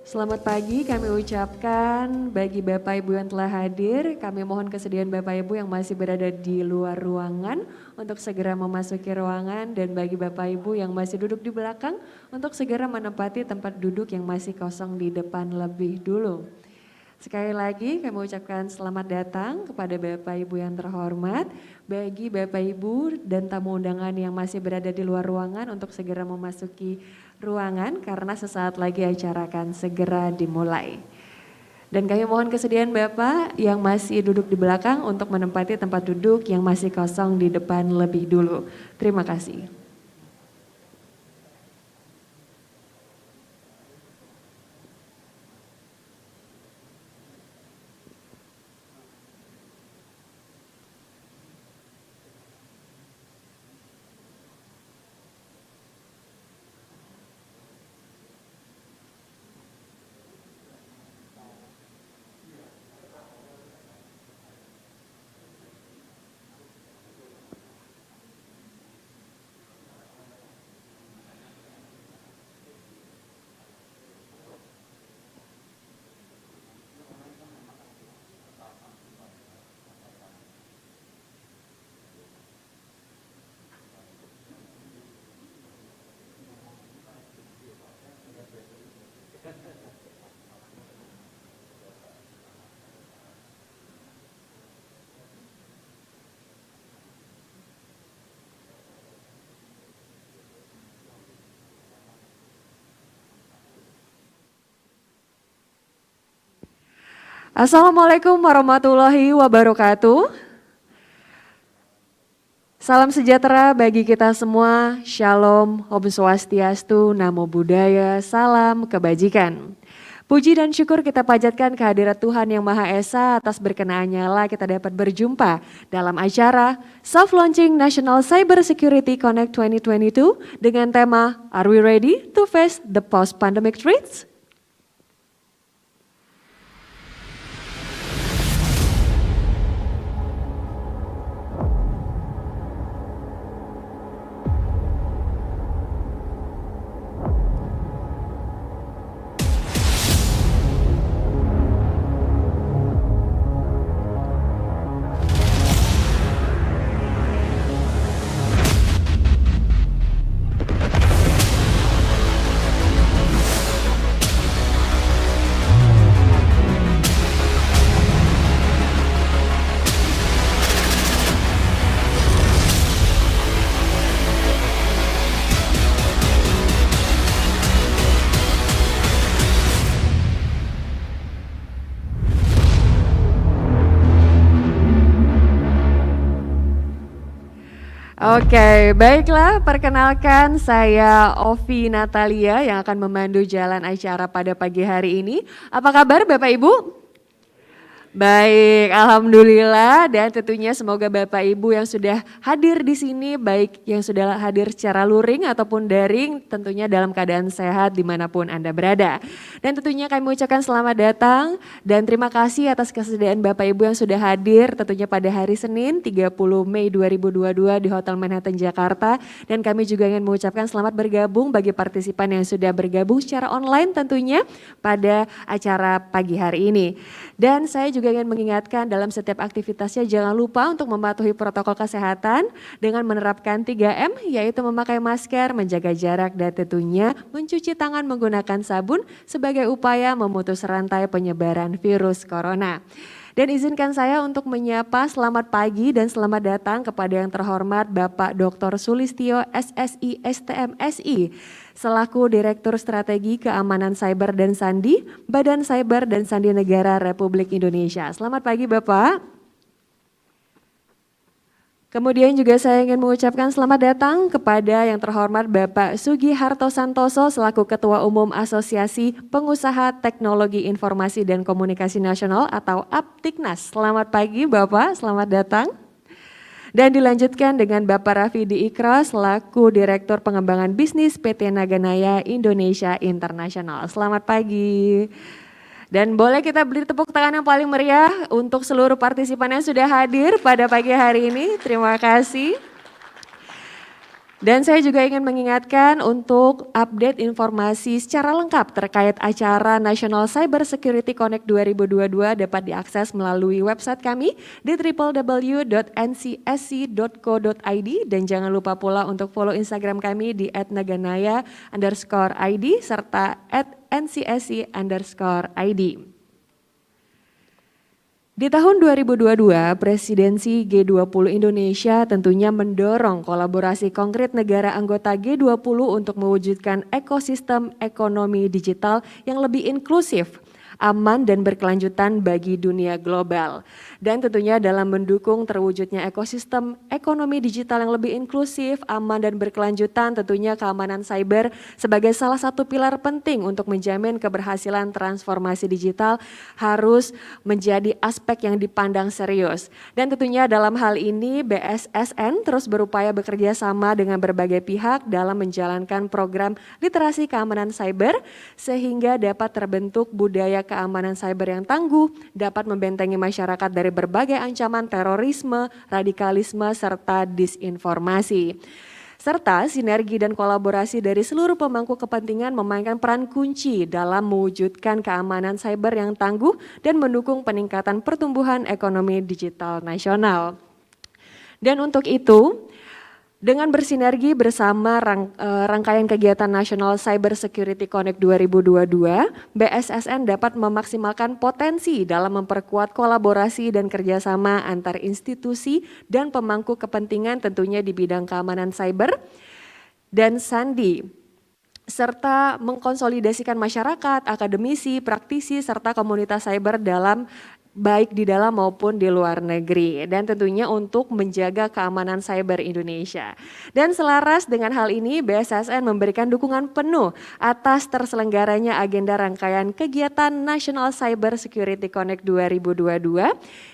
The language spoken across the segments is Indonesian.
Selamat pagi kami ucapkan bagi Bapak Ibu yang telah hadir. Kami mohon kesediaan Bapak Ibu yang masih berada di luar ruangan untuk segera memasuki ruangan, dan bagi Bapak Ibu yang masih duduk di belakang untuk segera menempati tempat duduk yang masih kosong di depan lebih dulu. Sekali lagi kami ucapkan selamat datang kepada Bapak Ibu yang terhormat. Bagi Bapak Ibu dan tamu undangan yang masih berada di luar ruangan untuk segera memasuki ruangan karena sesaat lagi acara akan segera dimulai. Dan kami mohon kesediaan Bapak yang masih duduk di belakang untuk menempati tempat duduk yang masih kosong di depan lebih dulu. Terima kasih. Assalamualaikum warahmatullahi wabarakatuh. Salam sejahtera bagi kita semua. Shalom, Om Swastiastu, Namo Buddhaya, salam kebajikan. Puji dan syukur kita panjatkan kehadirat Tuhan Yang Maha Esa atas berkenaannya lah kita dapat berjumpa dalam acara Soft Launching National Cyber Security Connect 2022 dengan tema Are We Ready to Face the Post-Pandemic Threats? Oke, baiklah, perkenalkan saya Ovi Natalia yang akan memandu jalan acara pada pagi hari ini. Apa kabar Bapak Ibu? Baik, alhamdulillah, dan tentunya semoga Bapak Ibu yang sudah hadir di sini, baik yang sudah hadir secara luring ataupun daring, tentunya dalam keadaan sehat dimanapun Anda berada. Dan tentunya kami ucapkan selamat datang dan terima kasih atas kesediaan Bapak Ibu yang sudah hadir tentunya pada hari Senin 30 Mei 2022 di Hotel Manhattan Jakarta. Dan kami juga ingin mengucapkan selamat bergabung bagi partisipan yang sudah bergabung secara online tentunya pada acara pagi hari ini. Dan saya juga ingin mengingatkan dalam setiap aktivitasnya jangan lupa untuk mematuhi protokol kesehatan dengan menerapkan 3M, yaitu memakai masker, menjaga jarak, dan tentunya mencuci tangan menggunakan sabun sebagai upaya memutus rantai penyebaran virus corona. Dan izinkan saya untuk menyapa selamat pagi dan selamat datang kepada yang terhormat Bapak Dr. Sulistyo SSI STMSI selaku Direktur Strategi Keamanan Cyber dan Sandi, Badan Cyber dan Sandi Negara Republik Indonesia. Selamat pagi Bapak. Kemudian juga saya ingin mengucapkan selamat datang kepada yang terhormat Bapak Sugiharto Santoso selaku Ketua Umum Asosiasi Pengusaha Teknologi Informasi dan Komunikasi Nasional atau APTIKNAS. Selamat pagi Bapak, selamat datang. Dan dilanjutkan dengan Bapak Rafidi Ikra selaku Direktur Pengembangan Bisnis PT Naganaya Indonesia Internasional. Selamat pagi. Dan boleh kita beri tepuk tangan yang paling meriah untuk seluruh partisipan yang sudah hadir pada pagi hari ini. Terima kasih. Dan saya juga ingin mengingatkan untuk update informasi secara lengkap terkait acara National Cyber Security Connect 2022 dapat diakses melalui website kami di www.ncsc.co.id dan jangan lupa pula untuk follow Instagram kami di @naganaya_id serta @ncsc_id. Di tahun 2022, Presidensi G20 Indonesia tentunya mendorong kolaborasi konkret negara anggota G20 untuk mewujudkan ekosistem ekonomi digital yang lebih inklusif, aman dan berkelanjutan bagi dunia global. Dan tentunya dalam mendukung terwujudnya ekosistem ekonomi digital yang lebih inklusif, aman dan berkelanjutan, tentunya keamanan cyber sebagai salah satu pilar penting untuk menjamin keberhasilan transformasi digital harus menjadi aspek yang dipandang serius. Dan tentunya dalam hal ini BSSN terus berupaya bekerja sama dengan berbagai pihak dalam menjalankan program literasi keamanan cyber sehingga dapat terbentuk budaya keamanan cyber yang tangguh, dapat membentengi masyarakat dari berbagai ancaman terorisme, radikalisme, serta disinformasi. Serta sinergi dan kolaborasi dari seluruh pemangku kepentingan memainkan peran kunci dalam mewujudkan keamanan cyber yang tangguh dan mendukung peningkatan pertumbuhan ekonomi digital nasional. Dan untuk itu, dengan bersinergi bersama rangkaian kegiatan National Cyber Security Connect 2022, BSSN dapat memaksimalkan potensi dalam memperkuat kolaborasi dan kerjasama antar institusi dan pemangku kepentingan tentunya di bidang keamanan cyber dan sandi, serta mengkonsolidasikan masyarakat, akademisi, praktisi, serta komunitas cyber baik di dalam maupun di luar negeri dan tentunya untuk menjaga keamanan cyber Indonesia. Dan selaras dengan hal ini BSSN memberikan dukungan penuh atas terselenggaranya agenda rangkaian kegiatan National Cyber Security Connect 2022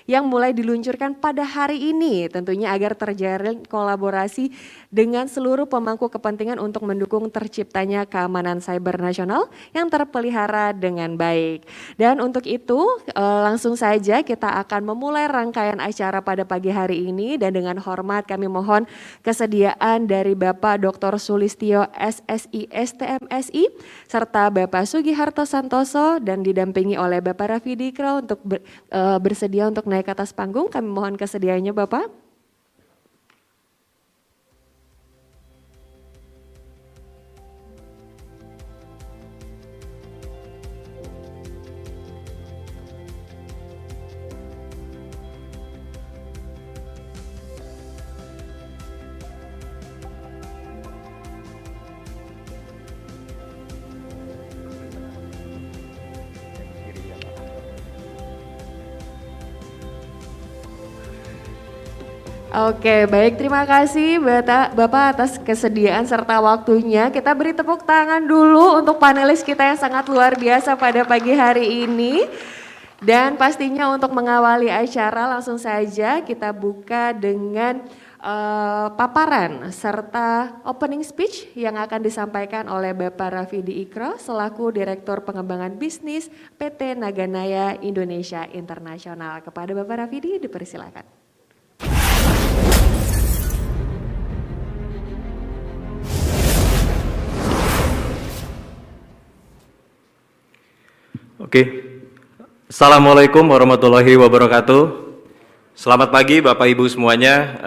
yang mulai diluncurkan pada hari ini tentunya agar terjalin kolaborasi dengan seluruh pemangku kepentingan untuk mendukung terciptanya keamanan cyber nasional yang terpelihara dengan baik. Dan untuk itu langsung saja kita akan memulai rangkaian acara pada pagi hari ini dan dengan hormat kami mohon kesediaan dari Bapak Dr. Sulistyo SSI STMSI serta Bapak Sugiharto Santoso dan didampingi oleh Bapak Rafidi Ikro untuk bersedia untuk naik ke atas panggung. Kami mohon kesediaannya Bapak. Oke, baik, terima kasih Bapak atas kesediaan serta waktunya. Kita beri tepuk tangan dulu untuk panelis kita yang sangat luar biasa pada pagi hari ini. Dan pastinya untuk mengawali acara langsung saja kita buka dengan paparan serta opening speech yang akan disampaikan oleh Bapak Rafidi Ikro selaku Direktur Pengembangan Bisnis PT Naganaya Indonesia Internasional. Kepada Bapak Rafidi dipersilakan. Oke, Assalamualaikum warahmatullahi wabarakatuh. Selamat pagi Bapak Ibu semuanya.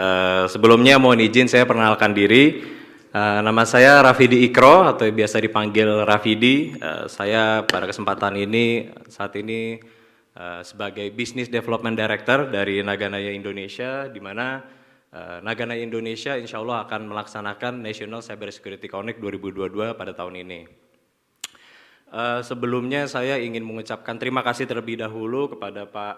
Sebelumnya mohon izin saya perkenalkan diri. Nama saya Rafidi Ikro atau biasa dipanggil Rafidi. Saya pada kesempatan ini saat ini sebagai Business Development Director dari Naganaya Indonesia, di mana Naganaya Indonesia insya Allah akan melaksanakan National Cyber Security Connect 2022 pada tahun ini. Sebelumnya saya ingin mengucapkan terima kasih terlebih dahulu kepada Pak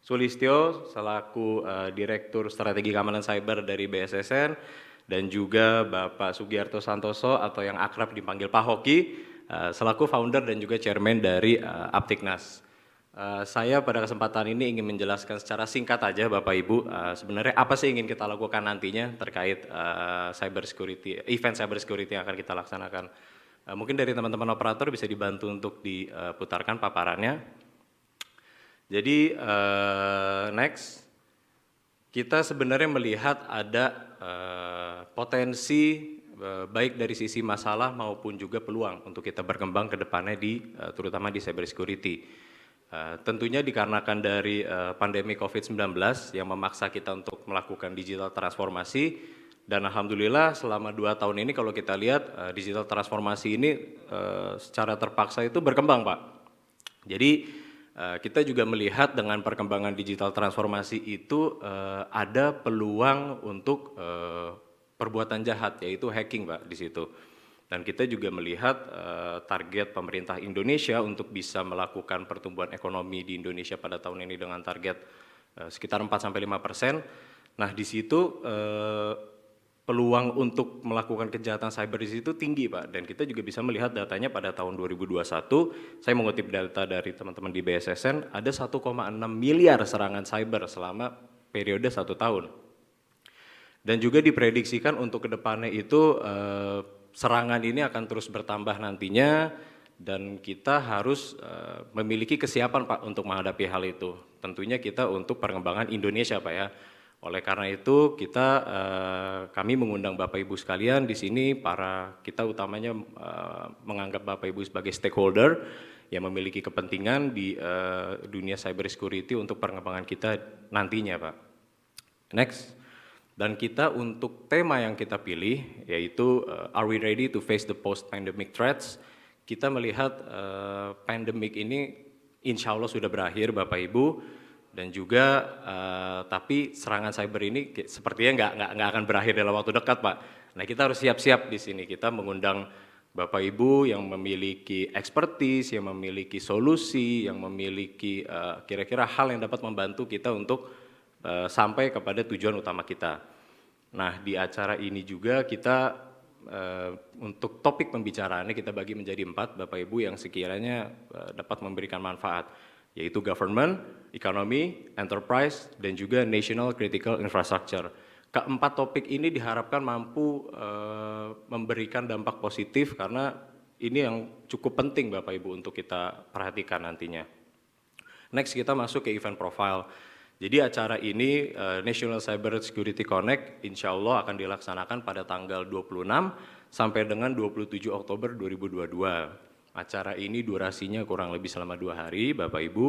Sulistyo selaku Direktur Strategi Keamanan Cyber dari BSSN dan juga Bapak Sugiharto Santoso atau yang akrab dipanggil Pak Hoki selaku founder dan juga chairman dari Aptiknas. Saya pada kesempatan ini ingin menjelaskan secara singkat aja Bapak Ibu sebenarnya apa sih ingin kita lakukan nantinya terkait event cyber security yang akan kita laksanakan. Mungkin dari teman-teman operator bisa dibantu untuk diputarkan paparannya. Jadi next, Kita sebenarnya melihat ada potensi baik dari sisi masalah maupun juga peluang untuk kita berkembang ke depannya terutama di cyber security. Tentunya dikarenakan dari pandemi COVID-19 yang memaksa kita untuk melakukan digital transformasi, dan alhamdulillah selama 2 tahun ini kalau kita lihat digital transformasi ini secara terpaksa itu berkembang, Pak. Jadi kita juga melihat dengan perkembangan digital transformasi itu ada peluang untuk perbuatan jahat, yaitu hacking, Pak, di situ. Dan kita juga melihat target pemerintah Indonesia untuk bisa melakukan pertumbuhan ekonomi di Indonesia pada tahun ini dengan target sekitar 4-5%. Nah, di situ peluang untuk melakukan kejahatan cyber di situ tinggi, Pak. Dan kita juga bisa melihat datanya pada tahun 2021, saya mengutip data dari teman-teman di BSSN, ada 1,6 miliar serangan cyber selama periode 1 tahun. Dan juga diprediksikan untuk kedepannya itu serangan ini akan terus bertambah nantinya, dan kita harus memiliki kesiapan, Pak, untuk menghadapi hal itu. Tentunya kita untuk perkembangan Indonesia, Pak, ya. Oleh karena itu kami mengundang Bapak Ibu sekalian di sini, kita utamanya menganggap Bapak Ibu sebagai stakeholder yang memiliki kepentingan di dunia cyber security untuk perkembangan kita nantinya, Pak. Next. Dan kita untuk tema yang kita pilih yaitu Are we ready to face the post-pandemic threats? Kita melihat pandemic ini insya Allah sudah berakhir, Bapak Ibu. Dan juga tapi serangan cyber ini sepertinya nggak akan berakhir dalam waktu dekat, Pak. Nah, kita harus siap-siap di sini. Kita mengundang Bapak Ibu yang memiliki expertise, yang memiliki solusi, yang memiliki kira-kira hal yang dapat membantu kita untuk sampai kepada tujuan utama kita. Nah, di acara ini juga kita untuk topik pembicaraannya kita bagi menjadi 4, Bapak Ibu, yang sekiranya dapat memberikan manfaat, yaitu government, economy, enterprise, dan juga national critical infrastructure. Keempat topik ini diharapkan mampu memberikan dampak positif karena ini yang cukup penting, Bapak Ibu, untuk kita perhatikan nantinya. Next, kita masuk ke event profile. Jadi acara ini National Cyber Security Connect insya Allah akan dilaksanakan pada tanggal 26 sampai dengan 27 Oktober 2022. Acara ini durasinya kurang lebih selama 2 hari, Bapak Ibu,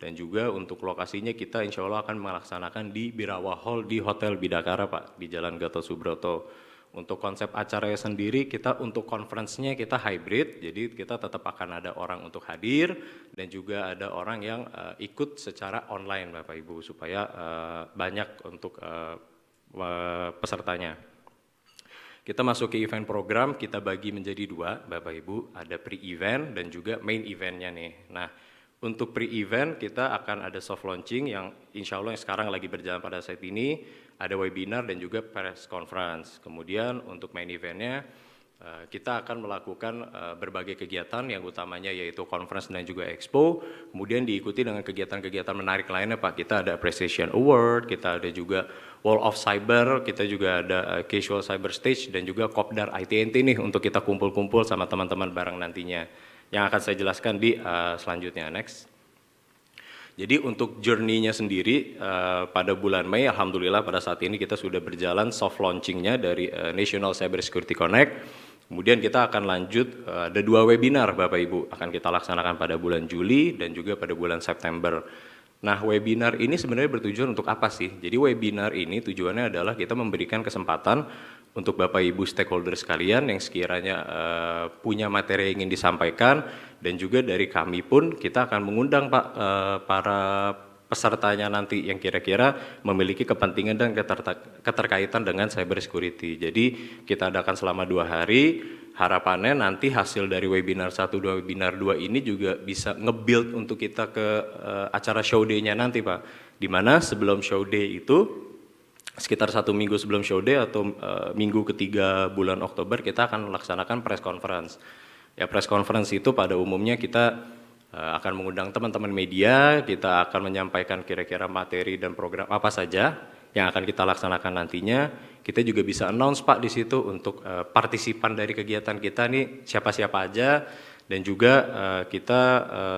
dan juga untuk lokasinya kita insya Allah akan melaksanakan di Birawa Hall di Hotel Bidakara, Pak, di Jalan Gatot Subroto. Untuk konsep acaranya sendiri, kita untuk conference-nya kita hybrid, jadi kita tetap akan ada orang untuk hadir dan juga ada orang yang ikut secara online, Bapak Ibu, supaya banyak untuk pesertanya. Kita masuk ke event program, kita bagi menjadi 2, Bapak Ibu, ada pre-event dan juga main event-nya nih. Nah, untuk pre-event kita akan ada soft launching yang insya Allah yang sekarang lagi berjalan pada saat ini, ada webinar dan juga press conference. Kemudian untuk main event-nya kita akan melakukan berbagai kegiatan yang utamanya yaitu conference dan juga expo, kemudian diikuti dengan kegiatan-kegiatan menarik lainnya, Pak. Kita ada Appreciation Award, kita ada juga Wall of Cyber, kita juga ada Casual Cyber Stage dan juga Kopdar ITNT nih untuk kita kumpul-kumpul sama teman-teman bareng nantinya. Yang akan saya jelaskan di selanjutnya, next. Jadi untuk journey-nya sendiri pada bulan Mei, alhamdulillah pada saat ini kita sudah berjalan soft launching-nya dari National Cyber Security Connect. Kemudian kita akan lanjut, ada 2 webinar Bapak Ibu, akan kita laksanakan pada bulan Juli dan juga pada bulan September. Nah, webinar ini sebenarnya bertujuan untuk apa sih? Jadi webinar ini tujuannya adalah kita memberikan kesempatan untuk Bapak Ibu stakeholder sekalian yang sekiranya punya materi yang ingin disampaikan, dan juga dari kami pun kita akan mengundang, Pak, para pesertanya nanti yang kira-kira memiliki kepentingan dan keterkaitan dengan cyber security. Jadi kita adakan selama 2 hari, harapannya nanti hasil dari webinar 1, 2, webinar 2 ini juga bisa nge-build untuk kita ke acara show day-nya nanti, Pak. Dimana sebelum show day itu, sekitar 1 minggu sebelum show day atau minggu ketiga bulan Oktober kita akan melaksanakan press conference. Ya, press conference itu pada umumnya kita akan mengundang teman-teman media, kita akan menyampaikan kira-kira materi dan program apa saja yang akan kita laksanakan nantinya. Kita juga bisa announce, Pak, di situ untuk partisipan dari kegiatan kita nih siapa-siapa aja, Dan juga kita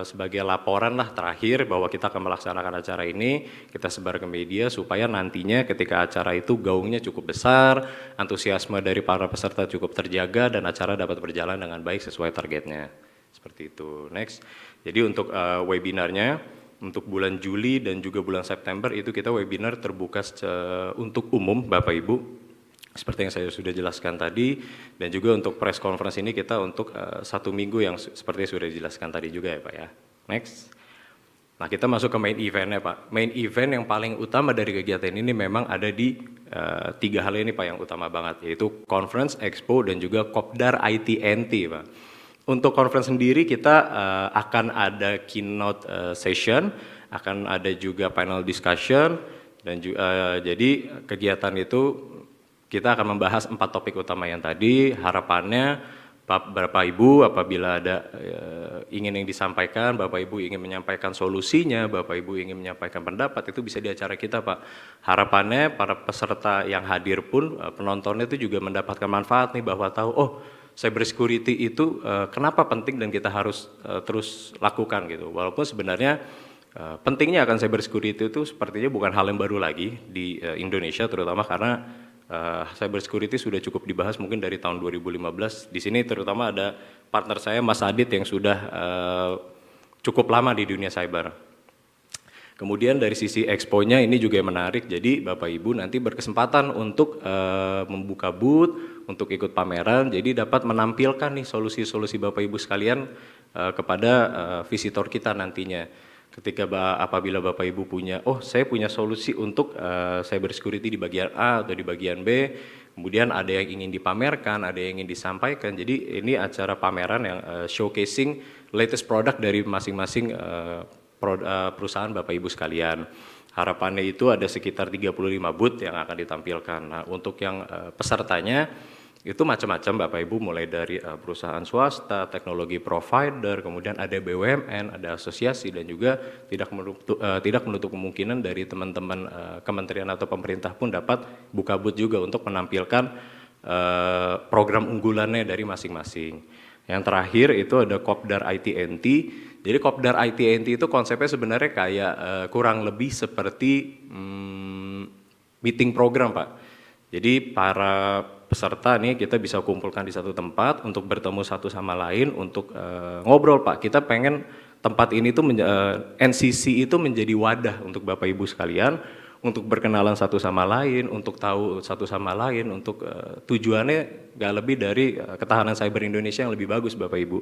sebagai laporan lah terakhir bahwa kita akan melaksanakan acara ini, kita sebar ke media supaya nantinya ketika acara itu gaungnya cukup besar, antusiasme dari para peserta cukup terjaga dan acara dapat berjalan dengan baik sesuai targetnya. Seperti itu. Next. Jadi untuk webinarnya, untuk bulan Juli dan juga bulan September itu kita webinar terbuka untuk umum Bapak Ibu. Seperti yang saya sudah jelaskan tadi, dan juga untuk press conference ini kita untuk 1 minggu yang seperti sudah dijelaskan tadi juga ya Pak ya. Next. Nah kita masuk ke main eventnya Pak. Main event yang paling utama dari kegiatan ini memang ada di 3 hal ini Pak yang utama banget, yaitu conference, expo, dan juga Kopdar ITNT Pak. Untuk conference sendiri kita akan ada keynote session, akan ada juga panel discussion, dan jadi kegiatan itu kita akan membahas 4 topik utama yang tadi. Harapannya Bapak Ibu apabila ada ingin yang disampaikan, Bapak Ibu ingin menyampaikan solusinya, Bapak Ibu ingin menyampaikan pendapat, itu bisa di acara kita Pak. Harapannya para peserta yang hadir pun, penontonnya itu juga mendapatkan manfaat nih, bahwa tahu oh cyber security itu kenapa penting dan kita harus terus lakukan gitu. Walaupun sebenarnya pentingnya akan cyber security itu sepertinya bukan hal yang baru lagi di Indonesia, terutama karena cyber security sudah cukup dibahas mungkin dari tahun 2015. Di sini terutama ada partner saya Mas Adit yang sudah cukup lama di dunia cyber. Kemudian dari sisi expo-nya ini juga menarik, jadi Bapak Ibu nanti berkesempatan untuk membuka booth, untuk ikut pameran, jadi dapat menampilkan nih solusi-solusi Bapak Ibu sekalian kepada visitor kita nantinya. Ketika apabila Bapak Ibu punya, oh saya punya solusi untuk cyber security di bagian A atau di bagian B, kemudian ada yang ingin dipamerkan, ada yang ingin disampaikan. Jadi ini acara pameran yang showcasing latest product dari masing-masing perusahaan Bapak Ibu sekalian. Harapannya itu ada sekitar 35 booth yang akan ditampilkan. Nah untuk yang pesertanya, itu macam-macam Bapak Ibu, mulai dari perusahaan swasta, teknologi provider, kemudian ada BUMN, ada asosiasi, dan juga tidak menutup kemungkinan dari teman-teman kementerian atau pemerintah pun dapat buka booth juga untuk menampilkan program unggulannya dari masing-masing. Yang terakhir itu ada Kopdar ITNT. Jadi Kopdar ITNT itu konsepnya sebenarnya kayak kurang lebih seperti meeting program Pak. Jadi para peserta nih kita bisa kumpulkan di satu tempat untuk bertemu satu sama lain untuk ngobrol Pak. Kita pengen tempat ini tuh NCC itu menjadi wadah untuk Bapak Ibu sekalian untuk berkenalan satu sama lain, untuk tahu satu sama lain, untuk tujuannya gak lebih dari ketahanan cyber Indonesia yang lebih bagus Bapak Ibu.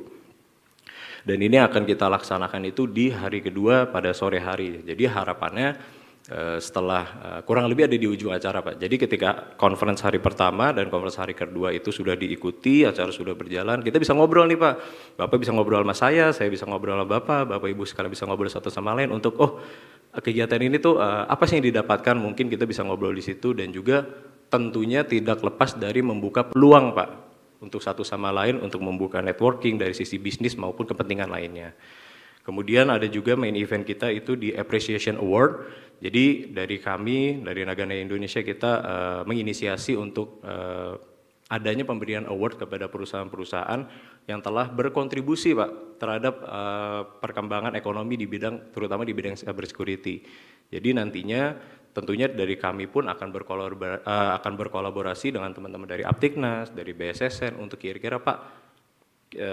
Dan ini akan kita laksanakan itu di hari kedua pada sore hari. Jadi harapannya setelah kurang lebih ada di ujung acara Pak. Jadi ketika conference hari pertama dan conference hari kedua itu sudah diikuti, acara sudah berjalan, kita bisa ngobrol nih Pak. Bapak bisa ngobrol sama saya bisa ngobrol sama Bapak Ibu sekalian bisa ngobrol satu sama lain untuk kegiatan ini tuh apa sih yang didapatkan, mungkin kita bisa ngobrol di situ, dan juga tentunya tidak lepas dari membuka peluang Pak untuk satu sama lain untuk membuka networking dari sisi bisnis maupun kepentingan lainnya. Kemudian ada juga main event kita itu di Appreciation Award. Jadi dari kami, dari Nagana Indonesia kita menginisiasi untuk adanya pemberian award kepada perusahaan-perusahaan yang telah berkontribusi Pak terhadap perkembangan ekonomi di bidang, terutama di bidang cyber security. Jadi nantinya tentunya dari kami pun akan berkolaborasi dengan teman-teman dari Aptiknas, dari BSSN untuk kira-kira Pak,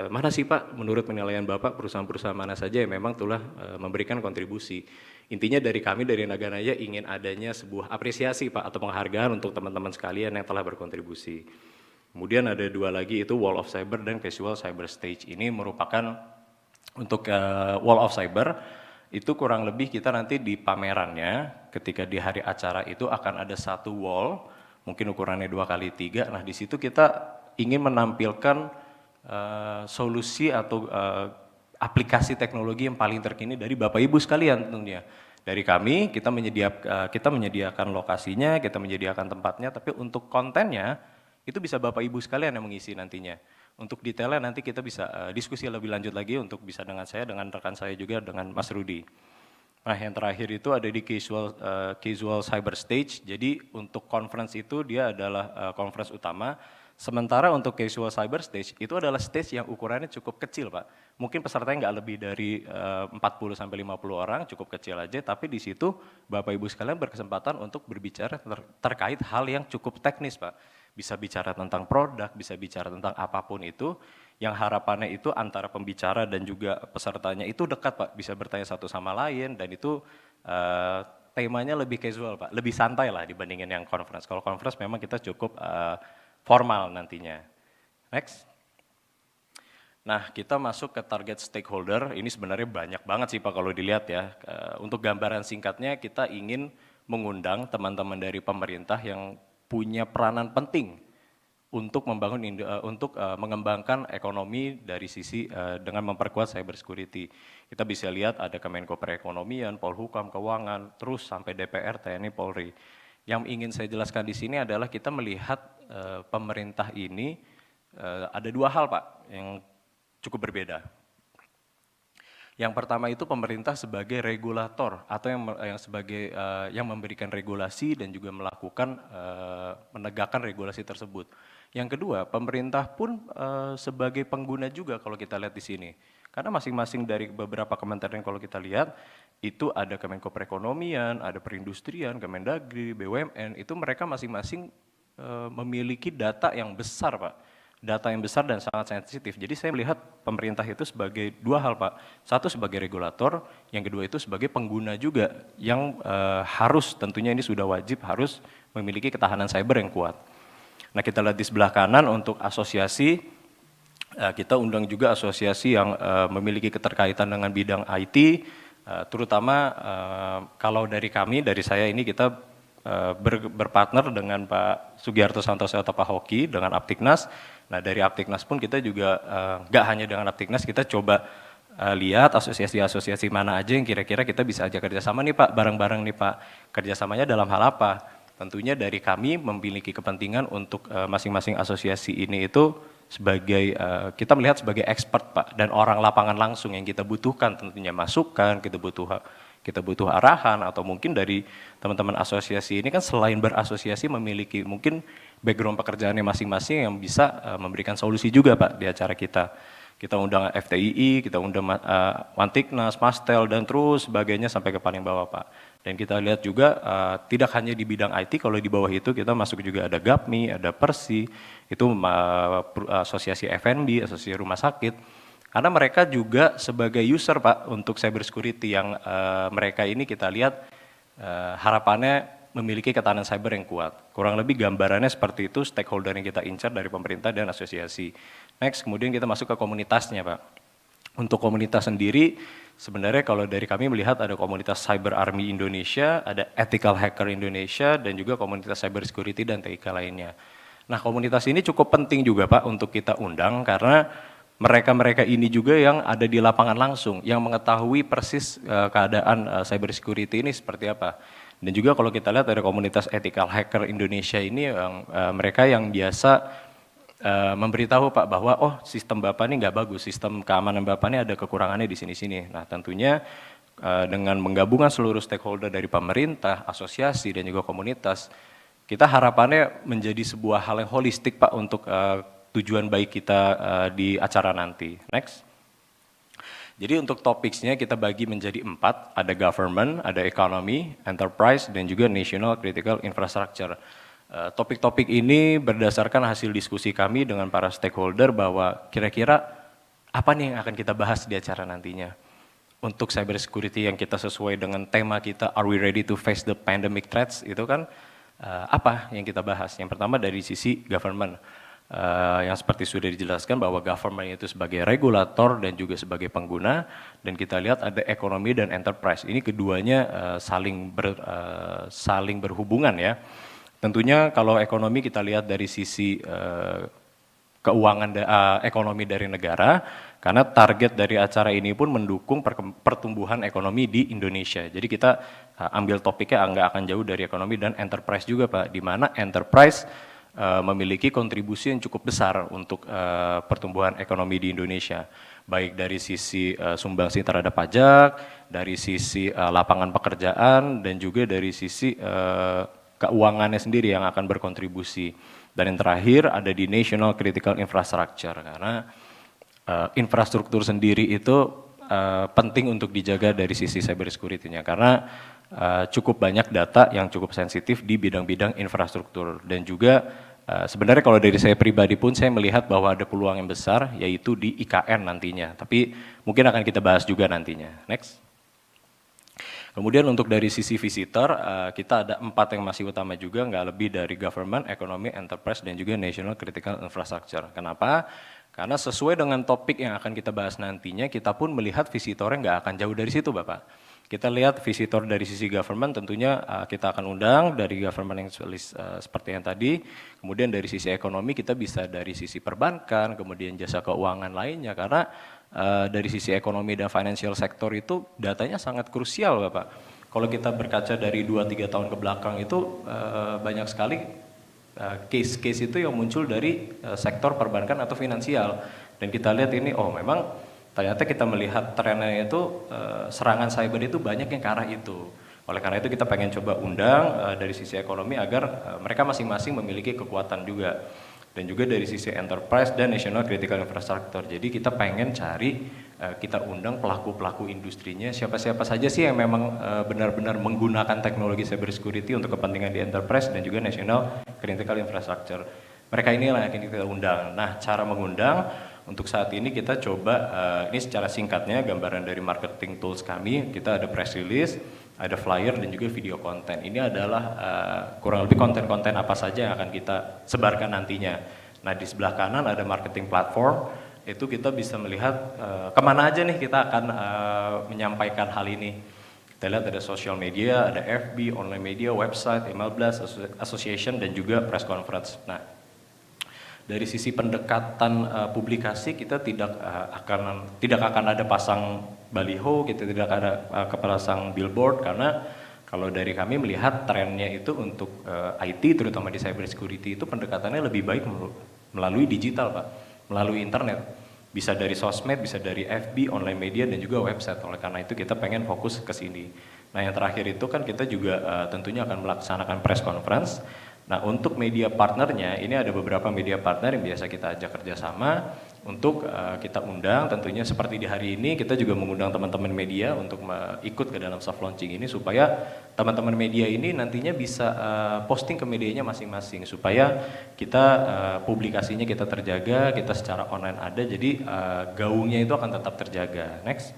mana sih Pak menurut penilaian Bapak perusahaan-perusahaan mana saja yang memang telah memberikan kontribusi. Intinya dari kami dari Naganaya ingin adanya sebuah apresiasi Pak atau penghargaan untuk teman-teman sekalian yang telah berkontribusi. Kemudian ada 2 lagi itu Wall of Cyber dan Casual Cyber Stage. Ini merupakan untuk Wall of Cyber itu kurang lebih kita nanti di pamerannya ketika di hari acara itu akan ada satu wall mungkin ukurannya 2x3. Nah di situ kita ingin menampilkan solusi atau aplikasi teknologi yang paling terkini dari Bapak Ibu sekalian tentunya. Dari kami kita menyediakan lokasinya, kita menyediakan tempatnya, tapi untuk kontennya itu bisa Bapak Ibu sekalian yang mengisi nantinya. Untuk detailnya nanti kita bisa diskusi lebih lanjut lagi untuk bisa dengan saya, dengan rekan saya juga, dengan Mas Rudi. Nah yang terakhir itu ada di Casual Cyber Stage. Jadi untuk conference itu dia adalah conference utama, Sementara untuk casual cyber stage itu adalah stage yang ukurannya cukup kecil, Pak. Mungkin pesertanya nggak lebih dari 40 sampai 50 orang, cukup kecil aja, tapi di situ Bapak Ibu sekalian berkesempatan untuk berbicara terkait hal yang cukup teknis, Pak. Bisa bicara tentang produk, bisa bicara tentang apapun itu, yang harapannya itu antara pembicara dan juga pesertanya itu dekat, Pak, bisa bertanya satu sama lain, dan itu temanya lebih casual, Pak, lebih santai lah dibandingin yang conference. Kalau conference memang kita cukup formal nantinya. Next. Nah, kita masuk ke target stakeholder, ini sebenarnya banyak banget sih Pak kalau dilihat ya. Untuk gambaran singkatnya kita ingin mengundang teman-teman dari pemerintah yang punya peranan penting untuk mengembangkan ekonomi dari sisi dengan memperkuat cyber security. Kita bisa lihat ada Kemenko Perekonomian, Polhukam, Keuangan, terus sampai DPR, TNI, Polri. Yang ingin saya jelaskan di sini adalah kita melihat pemerintah ini ada dua hal Pak yang cukup berbeda. Yang pertama itu pemerintah sebagai regulator atau yang memberikan regulasi dan juga melakukan menegakkan regulasi tersebut. Yang kedua, pemerintah pun sebagai pengguna juga kalau kita lihat di sini. Karena masing-masing dari beberapa kementerian kalau kita lihat itu ada Kemenko Perekonomian, ada Perindustrian, Kemendagri, BUMN, itu mereka masing-masing memiliki data yang besar Pak. Data yang besar dan sangat sensitif. Jadi saya melihat pemerintah itu sebagai dua hal Pak. Satu sebagai regulator, yang kedua itu sebagai pengguna juga yang harus, tentunya ini sudah wajib, harus memiliki ketahanan cyber yang kuat. Nah kita lihat di sebelah kanan untuk asosiasi, kita undang juga asosiasi yang memiliki keterkaitan dengan bidang IT, terutama kalau dari kami, dari saya ini kita berpartner dengan Pak Sugiarto Santoso atau Pak Hoki dengan Aptiknas. Nah dari Aptiknas pun kita juga nggak hanya dengan Aptiknas, kita coba lihat asosiasi-asosiasi mana aja yang kira-kira kita bisa ajak kerjasama nih Pak, bareng-bareng nih Pak. Kerjasamanya dalam hal apa? Tentunya dari kami memiliki kepentingan untuk masing-masing asosiasi ini itu sebagai kita melihat sebagai expert Pak, dan orang lapangan langsung yang kita butuhkan, tentunya masukan, kita butuh arahan, atau mungkin dari teman-teman asosiasi ini kan selain berasosiasi memiliki mungkin background pekerjaannya masing-masing yang bisa memberikan solusi juga Pak di acara kita. Kita undang FTII, kita undang Wantiknas, Mastel, dan terus sebagainya sampai ke paling bawah Pak. Dan kita lihat juga tidak hanya di bidang IT, kalau di bawah itu kita masuk juga ada GAPMI, ada Persi, itu asosiasi F&B, asosiasi rumah sakit. Karena mereka juga sebagai user Pak untuk cyber security yang mereka ini kita lihat harapannya memiliki ketahanan cyber yang kuat. Kurang lebih gambarannya seperti itu stakeholder yang kita incar dari pemerintah dan asosiasi. Next, kemudian kita masuk ke komunitasnya Pak. Untuk komunitas sendiri, sebenarnya kalau dari kami melihat ada komunitas Cyber Army Indonesia, ada Ethical Hacker Indonesia, dan juga komunitas Cyber Security dan TIK lainnya. Nah komunitas ini cukup penting juga Pak untuk kita undang karena mereka-mereka ini juga yang ada di lapangan langsung, yang mengetahui persis keadaan cyber security ini seperti apa. Dan juga kalau kita lihat ada komunitas Ethical Hacker Indonesia ini yang mereka yang biasa memberitahu Pak bahwa oh sistem Bapak ini nggak bagus, sistem keamanan Bapak ini ada kekurangannya di sini-sini. Nah tentunya dengan menggabungkan seluruh stakeholder dari pemerintah, asosiasi dan juga komunitas, kita harapannya menjadi sebuah hal yang holistik Pak untuk tujuan baik kita di acara nanti. Next. Jadi untuk topiknya kita bagi menjadi 4, ada government, ada economy, enterprise, dan juga national critical infrastructure. Topik-topik ini berdasarkan hasil diskusi kami dengan para stakeholder bahwa kira-kira apa nih yang akan kita bahas di acara nantinya. Untuk cyber security yang kita sesuai dengan tema kita, are we ready to face the pandemic threats, itu kan apa yang kita bahas. Yang pertama dari sisi government. Yang seperti sudah dijelaskan bahwa government itu sebagai regulator dan juga sebagai pengguna, dan kita lihat ada ekonomi dan enterprise. Ini keduanya saling berhubungan ya. Tentunya kalau ekonomi kita lihat dari sisi keuangan ekonomi dari negara, karena target dari acara ini pun mendukung pertumbuhan ekonomi di Indonesia. Jadi kita ambil topiknya nggak akan jauh dari ekonomi dan enterprise juga Pak, di mana enterprise memiliki kontribusi yang cukup besar untuk pertumbuhan ekonomi di Indonesia, baik dari sisi sumbangsi terhadap pajak, dari sisi lapangan pekerjaan, dan juga dari sisi keuangannya sendiri yang akan berkontribusi. Dan yang terakhir ada di National Critical Infrastructure, karena infrastruktur sendiri itu penting untuk dijaga dari sisi cyber security-nya, karena cukup banyak data yang cukup sensitif di bidang-bidang infrastruktur. Dan juga sebenarnya kalau dari saya pribadi pun saya melihat bahwa ada peluang yang besar yaitu di IKN nantinya, tapi mungkin akan kita bahas juga nantinya. Next. Kemudian untuk dari sisi visitor, kita ada 4 yang masih utama juga, nggak lebih dari government, economy, enterprise, dan juga national critical infrastructure. Kenapa? Karena sesuai dengan topik yang akan kita bahas nantinya, kita pun melihat visitornya nggak akan jauh dari situ, Bapak. Kita lihat visitor dari sisi government, tentunya kita akan undang dari government yang seperti yang tadi. Kemudian dari sisi ekonomi kita bisa dari sisi perbankan, kemudian jasa keuangan lainnya, karena dari sisi ekonomi dan financial sector itu datanya sangat krusial, Bapak. Kalau kita berkaca dari 2-3 tahun ke belakang itu banyak sekali case-case itu yang muncul dari sektor perbankan atau finansial. Dan kita lihat ini, oh memang ternyata kita melihat trennya itu serangan cyber itu banyak yang ke arah itu. Oleh karena itu kita pengen coba undang dari sisi ekonomi agar mereka masing-masing memiliki kekuatan juga. Dan juga dari sisi enterprise dan national critical infrastructure. Jadi kita pengen cari, kita undang pelaku-pelaku industrinya, siapa-siapa saja sih yang memang benar-benar menggunakan teknologi cyber security untuk kepentingan di enterprise dan juga national critical infrastructure. Mereka ini yang akan kita undang. Nah, cara mengundang untuk saat ini kita coba, ini secara singkatnya gambaran dari marketing tools kami, kita ada press release, ada flyer dan juga video konten. Ini adalah kurang lebih konten-konten apa saja yang akan kita sebarkan nantinya. Nah di sebelah kanan ada marketing platform, itu kita bisa melihat kemana aja nih kita akan menyampaikan hal ini. Kita lihat ada social media, ada FB, online media, website, email blast, association, dan juga press conference. Nah dari sisi pendekatan publikasi kita tidak akan ada pasang baliho, kita tidak ada pasang billboard, karena kalau dari kami melihat trennya itu untuk IT terutama di cyber security itu pendekatannya lebih baik melalui digital, Pak, melalui internet, bisa dari sosmed, bisa dari FB, online media, dan juga website. Oleh karena itu kita pengen fokus ke sini. Nah yang terakhir itu kan kita juga tentunya akan melaksanakan press conference. Nah untuk media partnernya, ini ada beberapa media partner yang biasa kita ajak kerjasama untuk kita undang. Tentunya seperti di hari ini kita juga mengundang teman-teman media untuk ikut ke dalam soft launching ini, supaya teman-teman media ini nantinya bisa posting ke medianya masing-masing, supaya kita publikasinya kita terjaga, kita secara online ada, jadi gaungnya itu akan tetap terjaga. Next.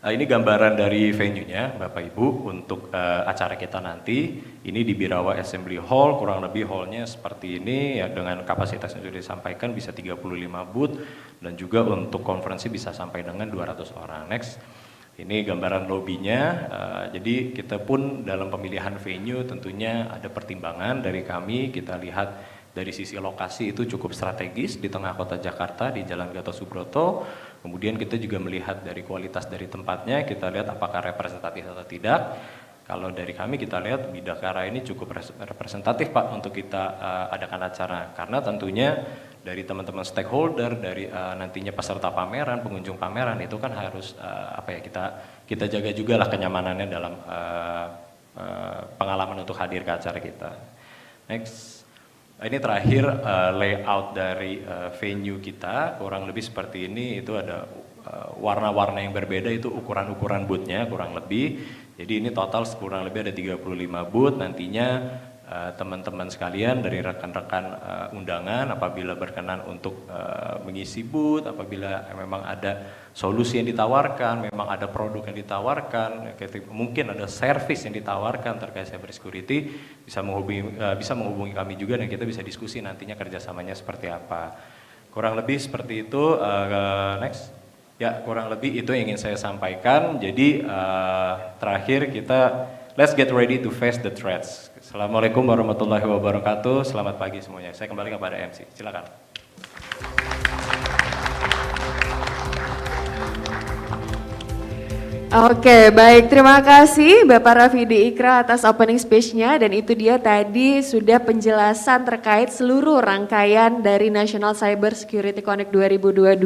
Ini gambaran dari venue-nya Bapak Ibu untuk acara kita nanti. Ini di Birawa Assembly Hall, kurang lebih hallnya seperti ini ya, dengan kapasitas yang sudah disampaikan bisa 35 booth, dan juga untuk konferensi bisa sampai dengan 200 orang. Next. Ini gambaran lobbynya, jadi kita pun dalam pemilihan venue tentunya ada pertimbangan dari kami. Kita lihat dari sisi lokasi itu cukup strategis di tengah kota Jakarta di Jalan Gatot Subroto. Kemudian kita juga melihat dari kualitas dari tempatnya, kita lihat apakah representatif atau tidak. Kalau dari kami kita lihat Bidakara ini cukup representatif, Pak, untuk kita adakan acara. Karena tentunya dari teman-teman stakeholder, dari nantinya peserta pameran, pengunjung pameran itu kan harus kita jaga juga lah kenyamanannya dalam pengalaman untuk hadir ke acara kita. Next. Ini terakhir layout dari venue kita, kurang lebih seperti ini. Itu ada warna-warna yang berbeda, itu ukuran-ukuran booth-nya kurang lebih. Jadi ini total kurang lebih ada 35 booth. Nantinya teman-teman sekalian dari rekan-rekan undangan apabila berkenan untuk mengisi booth, apabila memang ada solusi yang ditawarkan, memang ada produk yang ditawarkan, mungkin ada service yang ditawarkan terkait cyber security, bisa menghubungi kami juga, dan kita bisa diskusi nantinya kerjasamanya seperti apa. Kurang lebih seperti itu. Next. Ya, kurang lebih itu yang ingin saya sampaikan. Jadi terakhir kita let's get ready to face the threats. Assalamualaikum warahmatullahi wabarakatuh. Selamat pagi semuanya. Saya kembali kepada MC. Silakan. Oke, baik. Terima kasih Bapak Rafidi Ikra atas opening speech-nya dan itu dia tadi sudah penjelasan terkait seluruh rangkaian dari National Cyber Security Connect 2022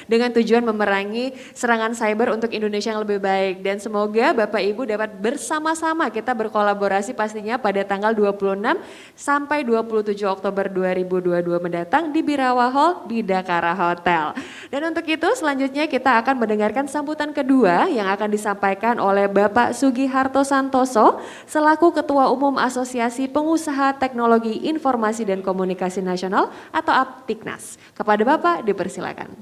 dengan tujuan memerangi serangan cyber untuk Indonesia yang lebih baik dan semoga Bapak Ibu dapat bersama-sama kita berkolaborasi pastinya pada tanggal 26 sampai 27 Oktober 2022 mendatang di Birawa Hall Bidakara Hotel. Dan untuk itu selanjutnya kita akan mendengarkan sambutan kedua yang akan disampaikan oleh Bapak Sugiharto Santoso selaku Ketua Umum Asosiasi Pengusaha Teknologi Informasi dan Komunikasi Nasional atau Aptiknas. Kepada Bapak dipersilakan.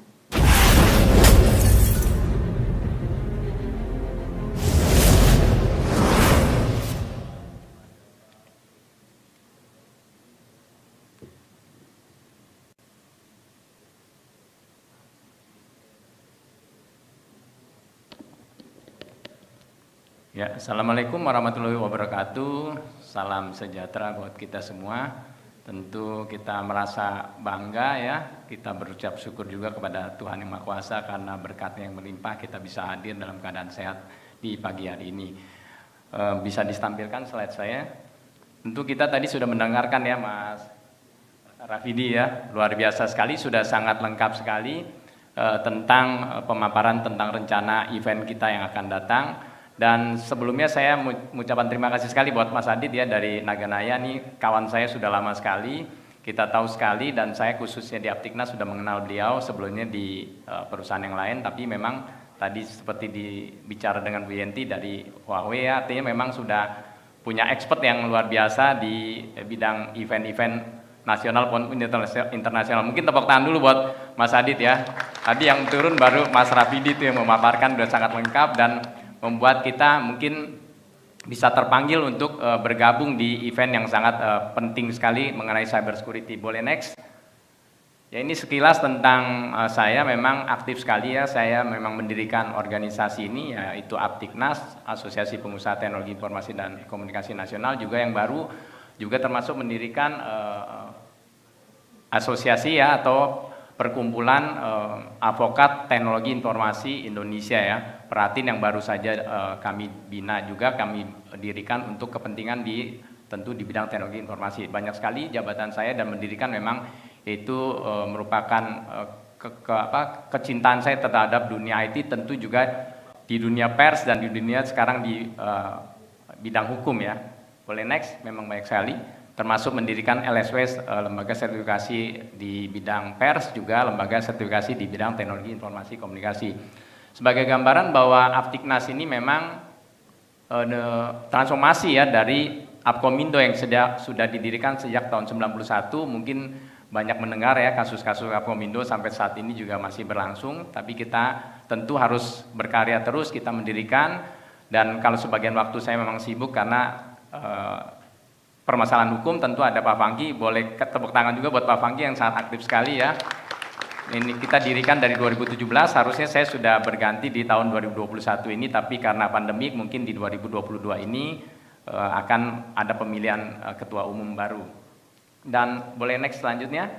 Ya, Assalamualaikum warahmatullahi wabarakatuh. Salam sejahtera buat kita semua. Tentu kita merasa bangga ya, kita berucap syukur juga kepada Tuhan Yang Maha Kuasa karena berkat-Nya yang melimpah kita bisa hadir dalam keadaan sehat di pagi hari ini. Bisa ditampilkan slide saya. Tentu kita tadi sudah mendengarkan ya Mas Rafidi ya, luar biasa sekali, sudah sangat lengkap sekali tentang pemaparan tentang rencana event kita yang akan datang. Dan sebelumnya saya mengucapkan terima kasih sekali buat Mas Adit ya dari Naganaya nih, kawan saya sudah lama sekali, kita tahu sekali dan saya khususnya di Aptiknas sudah mengenal beliau sebelumnya di perusahaan yang lain, tapi memang tadi seperti dibicara dengan Bu Yenti dari Huawei ya, artinya memang sudah punya expert yang luar biasa di bidang event-event nasional maupun internasional. Mungkin tepuk tangan dulu buat Mas Adit ya. Tadi yang turun baru Mas Rafidi itu yang memaparkan sudah sangat lengkap dan membuat kita mungkin bisa terpanggil untuk bergabung di event yang sangat penting sekali mengenai cyber security. Boleh next? Ya ini sekilas tentang saya, memang aktif sekali ya, saya memang mendirikan organisasi ini yaitu Aptiknas, Asosiasi Pengusaha Teknologi Informasi dan Komunikasi Nasional, juga yang baru juga termasuk mendirikan asosiasi ya atau perkumpulan advokat teknologi informasi Indonesia ya. Perhatiin yang baru saja kami bina juga, kami dirikan untuk kepentingan tentu di bidang teknologi informasi. Banyak sekali jabatan saya dan mendirikan memang itu merupakan kecintaan saya terhadap dunia IT, tentu juga di dunia pers dan di dunia sekarang di bidang hukum ya. Boleh next, memang banyak sekali. Termasuk mendirikan LSW, lembaga sertifikasi di bidang pers, juga lembaga sertifikasi di bidang teknologi informasi komunikasi. Sebagai gambaran bahwa Aptiknas ini memang transformasi ya dari Apkomindo yang sudah didirikan sejak tahun 91, mungkin banyak mendengar ya kasus-kasus Apkomindo sampai saat ini juga masih berlangsung, tapi kita tentu harus berkarya terus, kita mendirikan, dan kalau sebagian waktu saya memang sibuk karena permasalahan hukum, tentu ada Pak Fangki, boleh tepuk tangan juga buat Pak Fangki yang sangat aktif sekali ya. Ini kita dirikan dari 2017, harusnya saya sudah berganti di tahun 2021 ini, tapi karena pandemi mungkin di 2022 ini akan ada pemilihan ketua umum baru. Dan boleh next selanjutnya.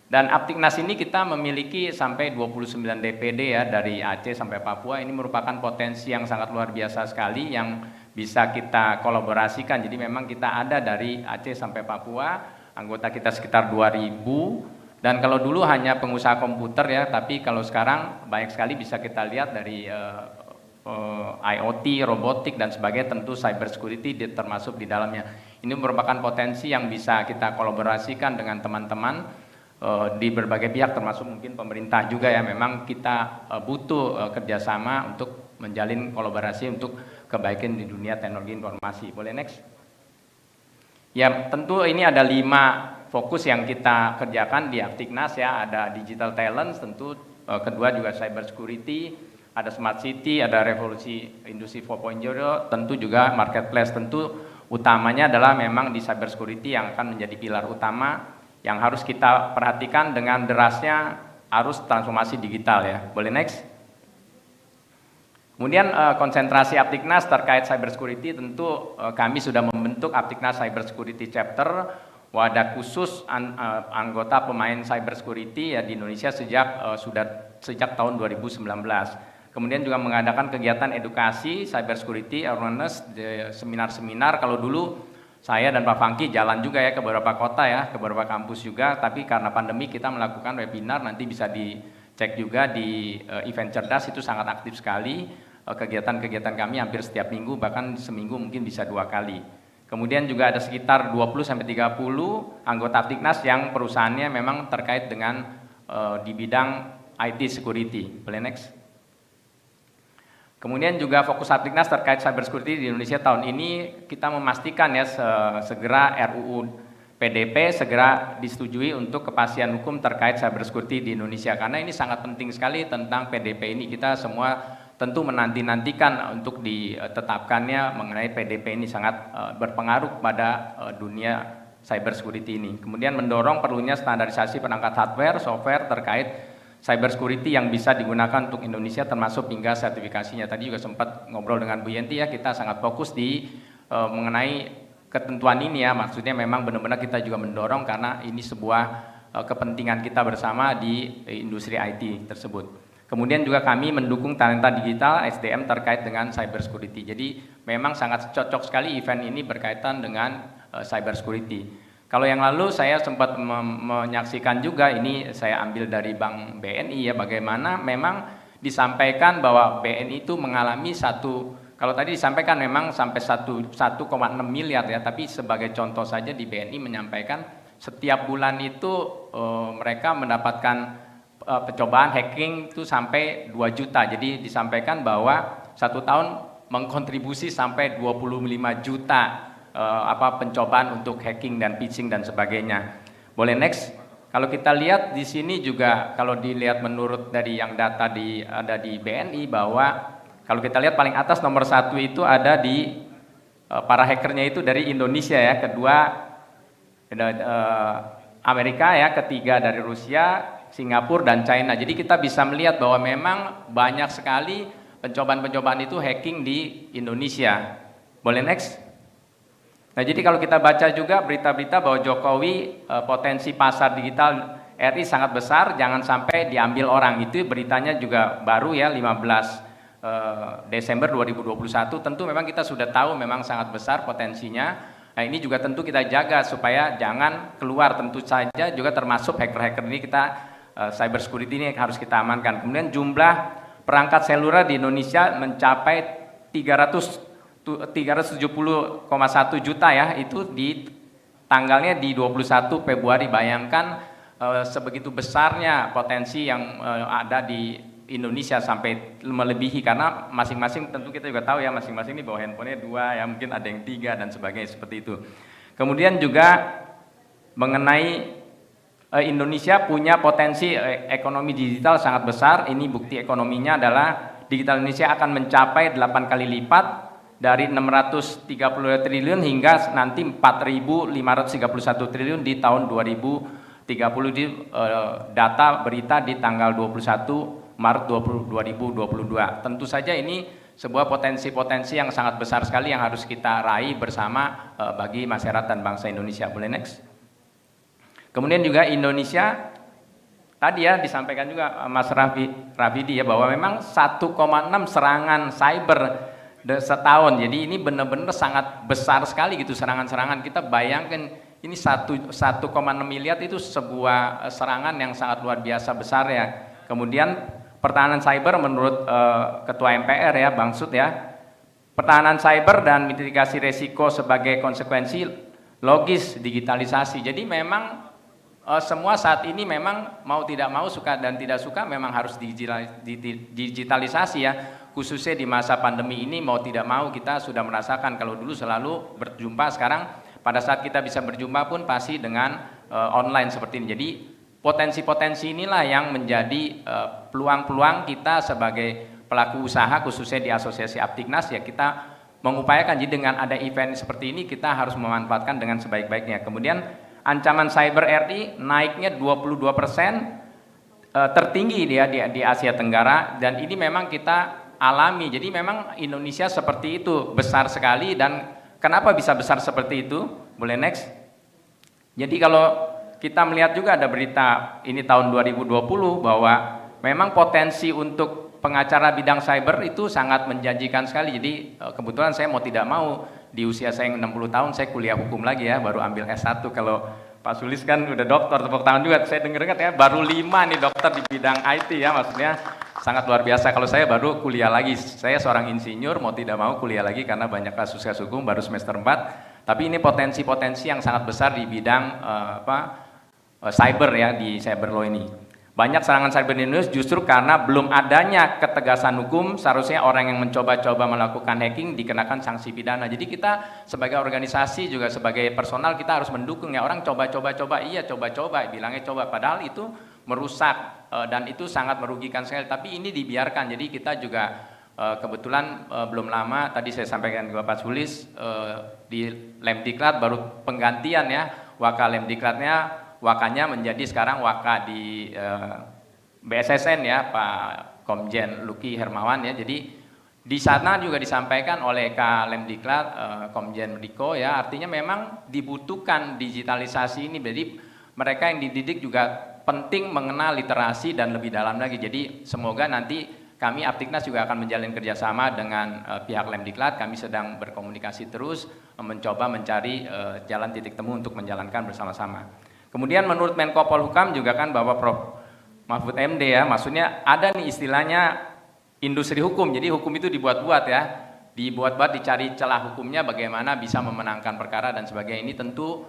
Dan Aptiknas ini kita memiliki sampai 29 DPD ya, dari Aceh sampai Papua. Ini merupakan potensi yang sangat luar biasa sekali yang bisa kita kolaborasikan. Jadi memang kita ada dari Aceh sampai Papua, anggota kita sekitar 2000. Dan kalau dulu hanya pengusaha komputer ya, tapi kalau sekarang banyak sekali bisa kita lihat dari IoT, robotik dan sebagainya, tentu cyber security termasuk di dalamnya. Ini merupakan potensi yang bisa kita kolaborasikan dengan teman-teman di berbagai pihak, termasuk mungkin pemerintah juga ya. Memang kita butuh kerjasama untuk menjalin kolaborasi untuk kebaikan di dunia teknologi informasi. Boleh next? Ya tentu ini ada 5 fokus yang kita kerjakan di Aptiknas ya, ada digital talent, tentu kedua juga cyber security, ada smart city, ada revolusi industri 4.0, tentu juga marketplace. Tentu utamanya adalah memang di cyber security yang akan menjadi pilar utama yang harus kita perhatikan dengan derasnya arus transformasi digital ya. Boleh next? Kemudian konsentrasi Aptiknas terkait cyber security, tentu kami sudah membentuk Aptiknas Cyber Security Chapter, wadah khusus anggota pemain cyber security ya di Indonesia sejak tahun 2019. Kemudian juga mengadakan kegiatan edukasi, cyber security, awareness, seminar-seminar. Kalau dulu saya dan Pak Fangki jalan juga ya ke beberapa kota ya, ke beberapa kampus juga. Tapi karena pandemi kita melakukan webinar, nanti bisa dicek juga di event cerdas, itu sangat aktif sekali. Kegiatan-kegiatan kami hampir setiap minggu, bahkan seminggu mungkin bisa 2 kali. Kemudian juga ada sekitar 20-30 anggota Aptiknas yang perusahaannya memang terkait dengan di bidang IT security. Boleh next? Kemudian juga fokus Aptiknas terkait cyber security di Indonesia tahun ini, kita memastikan ya segera RUU PDP segera disetujui untuk kepastian hukum terkait cyber security di Indonesia, karena ini sangat penting sekali tentang PDP ini. Kita semua tentu menanti-nantikan untuk ditetapkannya mengenai PDP ini, sangat berpengaruh pada dunia cyber security ini. Kemudian mendorong perlunya standarisasi perangkat hardware, software terkait cyber security yang bisa digunakan untuk Indonesia, termasuk hingga sertifikasinya. Tadi juga sempat ngobrol dengan Bu Yenti ya, kita sangat fokus di mengenai ketentuan ini ya, maksudnya memang benar-benar kita juga mendorong karena ini sebuah kepentingan kita bersama di industri IT tersebut. Kemudian juga kami mendukung talenta digital SDM terkait dengan cyber security. Jadi memang sangat cocok sekali event ini berkaitan dengan cyber security. Kalau yang lalu saya sempat menyaksikan juga, ini saya ambil dari Bank BNI ya, bagaimana memang disampaikan bahwa BNI itu mengalami kalau tadi disampaikan memang sampai 1,6 miliar ya, tapi sebagai contoh saja di BNI menyampaikan setiap bulan itu mereka mendapatkan percobaan hacking itu sampai 2 juta. Jadi disampaikan bahwa 1 tahun mengkontribusi sampai 25 juta pencobaan untuk hacking dan phishing dan sebagainya. Boleh next? Kalau kita lihat di sini juga, kalau dilihat menurut dari yang data ada di BNI, bahwa kalau kita lihat paling atas nomor 1 itu ada di para hackernya itu dari Indonesia ya, kedua Amerika ya, ketiga dari Rusia, Singapura dan China. Jadi kita bisa melihat bahwa memang banyak sekali pencobaan-pencobaan itu hacking di Indonesia. Boleh next? Nah, jadi kalau kita baca juga berita-berita bahwa Jokowi potensi pasar digital RI sangat besar, jangan sampai diambil orang. Itu beritanya juga baru ya, 15 Desember 2021. Tentu memang kita sudah tahu memang sangat besar potensinya. Nah, ini juga tentu kita jaga supaya jangan keluar. Tentu saja juga termasuk hacker-hacker ini kita cyber security ini harus kita amankan. Kemudian jumlah perangkat seluler di Indonesia mencapai 370,1 juta ya, itu di tanggalnya di 21 Februari. Bayangkan sebegitu besarnya potensi yang ada di Indonesia sampai melebihi, karena masing-masing tentu kita juga tahu ya, masing-masing ini bawa handphonenya 2 ya, mungkin ada yang 3 dan sebagainya seperti itu. Kemudian juga mengenai Indonesia punya potensi ekonomi digital sangat besar. Ini bukti ekonominya adalah digital Indonesia akan mencapai 8 kali lipat dari 630 triliun hingga nanti 4.531 triliun di tahun 2030 di data berita di tanggal 21 Maret 2022. Tentu saja ini sebuah potensi-potensi yang sangat besar sekali yang harus kita raih bersama bagi masyarakat dan bangsa Indonesia. Boleh next? Kemudian juga Indonesia, tadi ya disampaikan juga Mas Rafidi ya, bahwa memang 1,6 serangan cyber setahun. Jadi ini benar-benar sangat besar sekali gitu serangan-serangan. Kita bayangkan ini 1,6 miliar itu sebuah serangan yang sangat luar biasa besar ya. Kemudian pertahanan cyber menurut Ketua MPR ya, Bang Sud ya, pertahanan cyber dan mitigasi resiko sebagai konsekuensi logis digitalisasi. Jadi memang semua saat ini memang mau tidak mau, suka dan tidak suka memang harus digitalisasi ya, khususnya di masa pandemi ini. Mau tidak mau kita sudah merasakan, kalau dulu selalu berjumpa, sekarang pada saat kita bisa berjumpa pun pasti dengan online seperti ini. Jadi potensi-potensi inilah yang menjadi peluang-peluang kita sebagai pelaku usaha, khususnya di Asosiasi Aptiknas ya, kita mengupayakan. Jadi dengan ada event seperti ini kita harus memanfaatkan dengan sebaik-baiknya. Kemudian ancaman cyber RI naiknya 22%, tertinggi dia di Asia Tenggara, dan ini memang kita alami. Jadi memang Indonesia seperti itu, besar sekali. Dan kenapa bisa besar seperti itu? Boleh next? Jadi kalau kita melihat juga ada berita ini tahun 2020 bahwa memang potensi untuk pengacara bidang cyber itu sangat menjanjikan sekali. Jadi kebetulan saya mau tidak mau di usia saya yang 60 tahun saya kuliah hukum lagi ya, baru ambil S1. Kalau Pak Sulis kan udah dokter, tepuk tangan juga. Saya dengar ya baru 5 nih dokter di bidang IT ya, maksudnya sangat luar biasa. Kalau saya baru kuliah lagi, saya seorang insinyur mau tidak mau kuliah lagi karena banyak kasus-kasus hukum, baru semester 4. Tapi ini potensi-potensi yang sangat besar di bidang cyber ya, di cyber law ini. Banyak serangan cyber di Indonesia justru karena belum adanya ketegasan hukum. Seharusnya orang yang mencoba-coba melakukan hacking dikenakan sanksi pidana. Jadi kita sebagai organisasi juga sebagai personal kita harus mendukung ya, orang coba-coba, iya coba-coba, bilangnya coba, padahal itu merusak dan itu sangat merugikan sekali. Tapi ini dibiarkan. Jadi kita juga kebetulan belum lama tadi saya sampaikan ke Bapak Sulis di Lemdiklat baru penggantian ya, Waka Lemdiklatnya Wakanya menjadi sekarang Waka di BSSN ya, Pak Komjen Luki Hermawan ya. Jadi di sana juga disampaikan oleh Kak Lemdiklat Komjen Diko ya, artinya memang dibutuhkan digitalisasi ini. Jadi mereka yang dididik juga penting mengenal literasi dan lebih dalam lagi. Jadi semoga nanti kami Aptiknas juga akan menjalin kerjasama dengan pihak Lemdiklat. Kami sedang berkomunikasi terus mencoba mencari jalan titik temu untuk menjalankan bersama-sama. Kemudian menurut Menko Polhukam juga kan Bapak Prof. Mahfud MD ya, maksudnya ada nih istilahnya industri hukum. Jadi hukum itu dibuat-buat ya, dibuat-buat, dicari celah hukumnya bagaimana bisa memenangkan perkara dan sebagainya. Ini tentu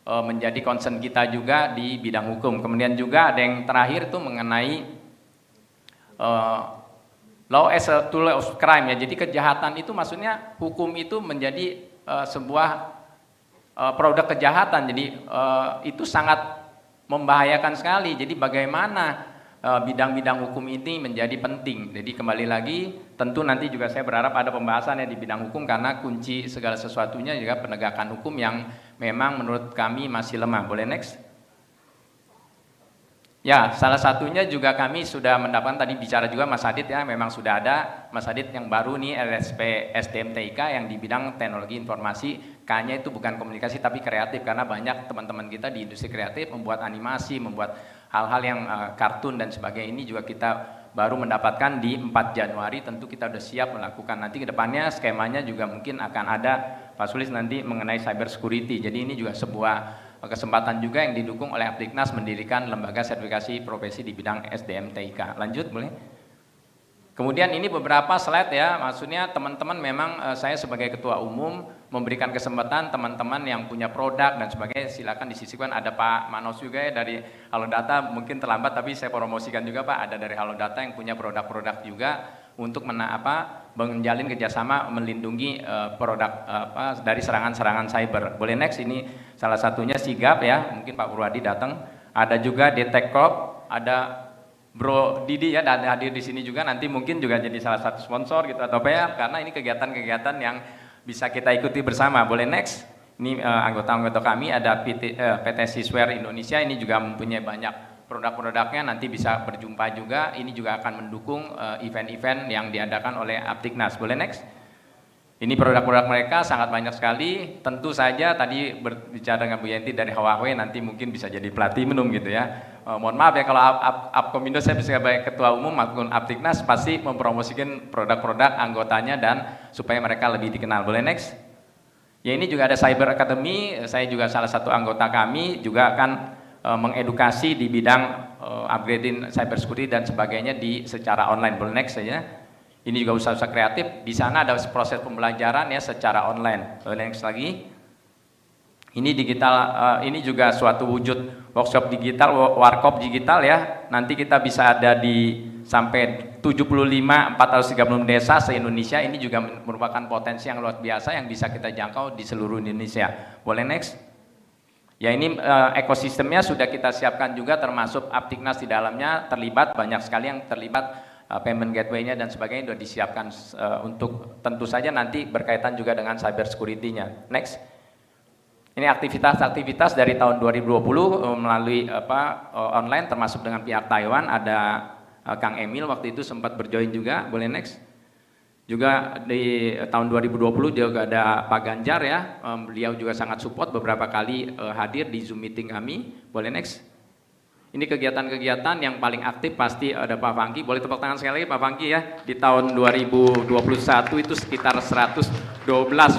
menjadi concern kita juga di bidang hukum. Kemudian juga ada yang terakhir itu mengenai law as a tool of crime ya. Jadi kejahatan itu maksudnya hukum itu menjadi sebuah produk kejahatan, jadi itu sangat membahayakan sekali. Jadi bagaimana bidang-bidang hukum ini menjadi penting. Jadi kembali lagi, tentu nanti juga saya berharap ada pembahasannya di bidang hukum karena kunci segala sesuatunya juga penegakan hukum yang memang menurut kami masih lemah. Boleh next? Ya, salah satunya juga kami sudah mendapatkan, tadi bicara juga Mas Adit ya, memang sudah ada Mas Adit yang baru nih LSP SDM TIK yang di bidang teknologi informasi, K-nya itu bukan komunikasi tapi kreatif, karena banyak teman-teman kita di industri kreatif membuat animasi, membuat hal-hal yang kartun dan sebagainya. Ini juga kita baru mendapatkan di 4 Januari, tentu kita sudah siap melakukan. Nanti ke depannya skemanya juga mungkin akan ada Pak Sulis nanti mengenai cyber security. Jadi ini juga sebuah kesempatan juga yang didukung oleh Aptiknas mendirikan lembaga sertifikasi profesi di bidang SDM TIK. Lanjut boleh? Kemudian ini beberapa slide ya, maksudnya teman-teman memang saya sebagai ketua umum memberikan kesempatan teman-teman yang punya produk dan sebagainya silakan disisipkan. Ada Pak Manos juga ya dari Halodata, mungkin terlambat tapi saya promosikan juga Pak, ada dari Halodata yang punya produk-produk juga untuk menjalin kerjasama melindungi produk dari serangan-serangan cyber. Boleh next, ini salah satunya Sigap ya, mungkin Pak Purwadi datang. Ada juga Detect Corp, ada Bro Didi ya, dan hadir di sini juga, nanti mungkin juga jadi salah satu sponsor gitu atau apa ya, karena ini kegiatan-kegiatan yang bisa kita ikuti bersama. Boleh next, ini anggota-anggota kami ada PT Sisware Indonesia, ini juga mempunyai banyak produk-produknya, nanti bisa berjumpa juga. Ini juga akan mendukung event-event yang diadakan oleh Aptiknas. Boleh next? Ini produk-produk mereka sangat banyak sekali. Tentu saja tadi berbicara dengan Bu Yenti dari Huawei, nanti mungkin bisa jadi platinum gitu ya. Mohon maaf ya kalau Apkomindo saya sebagai ketua umum maupun Aptiknas pasti mempromosikan produk-produk anggotanya dan supaya mereka lebih dikenal. Boleh next? Ya, ini juga ada Cyber Academy. Saya juga salah satu anggota kami juga akan mengedukasi di bidang upgrading cyber security dan sebagainya secara online. Boleh next saja. Ini juga usaha-usaha kreatif. Di sana ada proses pembelajaran ya secara online. Boleh next lagi. Ini digital, ini juga suatu wujud workshop digital, warkop digital ya. Nanti kita bisa ada di sampai 430 desa se-Indonesia. Ini juga merupakan potensi yang luar biasa yang bisa kita jangkau di seluruh Indonesia. Boleh next. Ya, ini ekosistemnya sudah kita siapkan juga, termasuk Aptiknas di dalamnya terlibat, banyak sekali yang terlibat, payment gateway-nya dan sebagainya sudah disiapkan untuk tentu saja nanti berkaitan juga dengan cyber security-nya. Next. Ini aktivitas-aktivitas dari tahun 2020 melalui online termasuk dengan pihak Taiwan, ada Kang Emil waktu itu sempat berjoin juga. Boleh next. Juga di tahun 2020 juga ada Pak Ganjar ya, beliau juga sangat support beberapa kali hadir di Zoom meeting kami. Boleh next. Ini kegiatan-kegiatan yang paling aktif pasti ada Pak Fangki. Boleh tepuk tangan sekali lagi Pak Fangki ya. Di tahun 2021 itu sekitar 112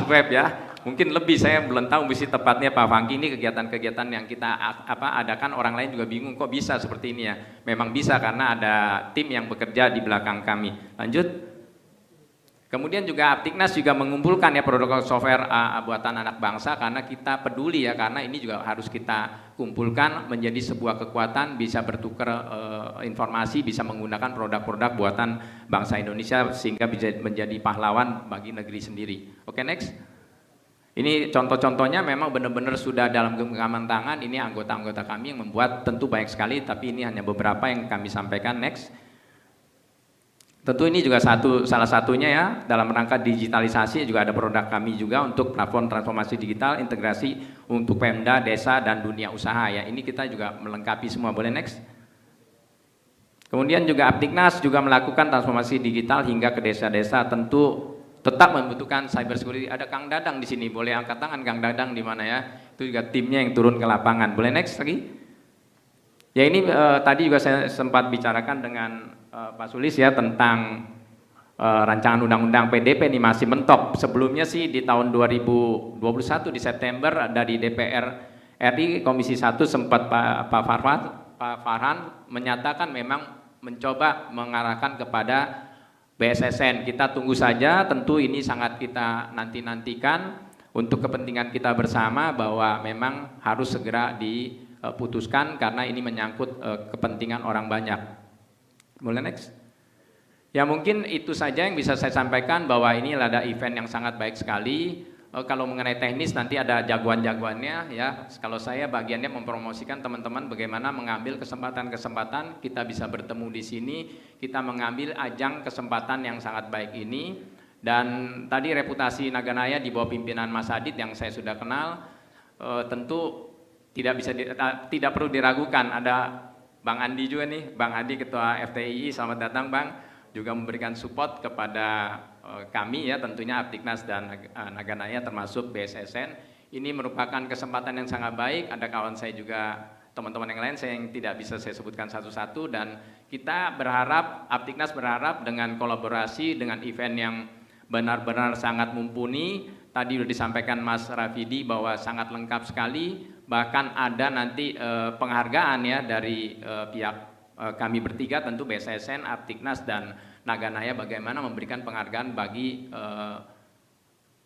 web ya. Mungkin lebih, saya belum tahu mesti tepatnya Pak Fangki. Ini kegiatan-kegiatan yang kita adakan, orang lain juga bingung kok bisa seperti ini ya. Memang bisa karena ada tim yang bekerja di belakang kami. Lanjut. Kemudian juga Aptiknas juga mengumpulkan ya produk software buatan anak bangsa karena kita peduli ya, karena ini juga harus kita kumpulkan menjadi sebuah kekuatan, bisa bertukar informasi, bisa menggunakan produk-produk buatan bangsa Indonesia sehingga bisa menjadi pahlawan bagi negeri sendiri. Oke, next. Ini contoh-contohnya memang benar-benar sudah dalam genggaman tangan, ini anggota-anggota kami yang membuat, tentu banyak sekali tapi ini hanya beberapa yang kami sampaikan. Next. Tentu ini juga salah satunya ya, dalam rangka digitalisasi juga ada produk kami juga untuk platform transformasi digital, integrasi untuk Pemda, desa, dan dunia usaha ya. Ini kita juga melengkapi semua. Boleh next? Kemudian juga Aptiknas juga melakukan transformasi digital hingga ke desa-desa, tentu tetap membutuhkan cyber security. Ada Kang Dadang di sini, boleh angkat tangan Kang Dadang di mana ya? Itu juga timnya yang turun ke lapangan. Boleh next lagi? Ya ini tadi juga saya sempat bicarakan dengan Pak Sulis ya tentang rancangan undang-undang PDP ini masih mentok. Sebelumnya sih di tahun 2021 di September dari DPR RI Komisi 1 sempat Pak Farhan menyatakan memang mencoba mengarahkan kepada BSSN. Kita tunggu saja, tentu ini sangat kita nantikan untuk kepentingan kita bersama bahwa memang harus segera diputuskan karena ini menyangkut kepentingan orang banyak. Boleh next? Ya mungkin itu saja yang bisa saya sampaikan, bahwa ini ada event yang sangat baik sekali. Kalau mengenai teknis nanti ada jagoan-jagoannya ya. Kalau saya bagiannya mempromosikan teman-teman bagaimana mengambil kesempatan-kesempatan kita bisa bertemu di sini, kita mengambil ajang kesempatan yang sangat baik ini. Dan tadi reputasi Naganaya di bawah pimpinan Mas Adit yang saya sudah kenal, tentu tidak perlu diragukan. Ada Bang Andi juga nih, Bang Andi Ketua FTII, selamat datang Bang, juga memberikan support kepada kami ya, tentunya Aptiknas dan Naganaya termasuk BSSN. Ini merupakan kesempatan yang sangat baik. Ada kawan saya juga, teman-teman yang lain saya yang tidak bisa saya sebutkan satu-satu, dan kita berharap, Aptiknas berharap dengan kolaborasi dengan event yang benar-benar sangat mumpuni. Tadi sudah disampaikan Mas Rafidi bahwa sangat lengkap sekali. Bahkan ada nanti penghargaan ya dari pihak kami bertiga, tentu BSSN, Aptiknas, dan Naganaya, bagaimana memberikan penghargaan bagi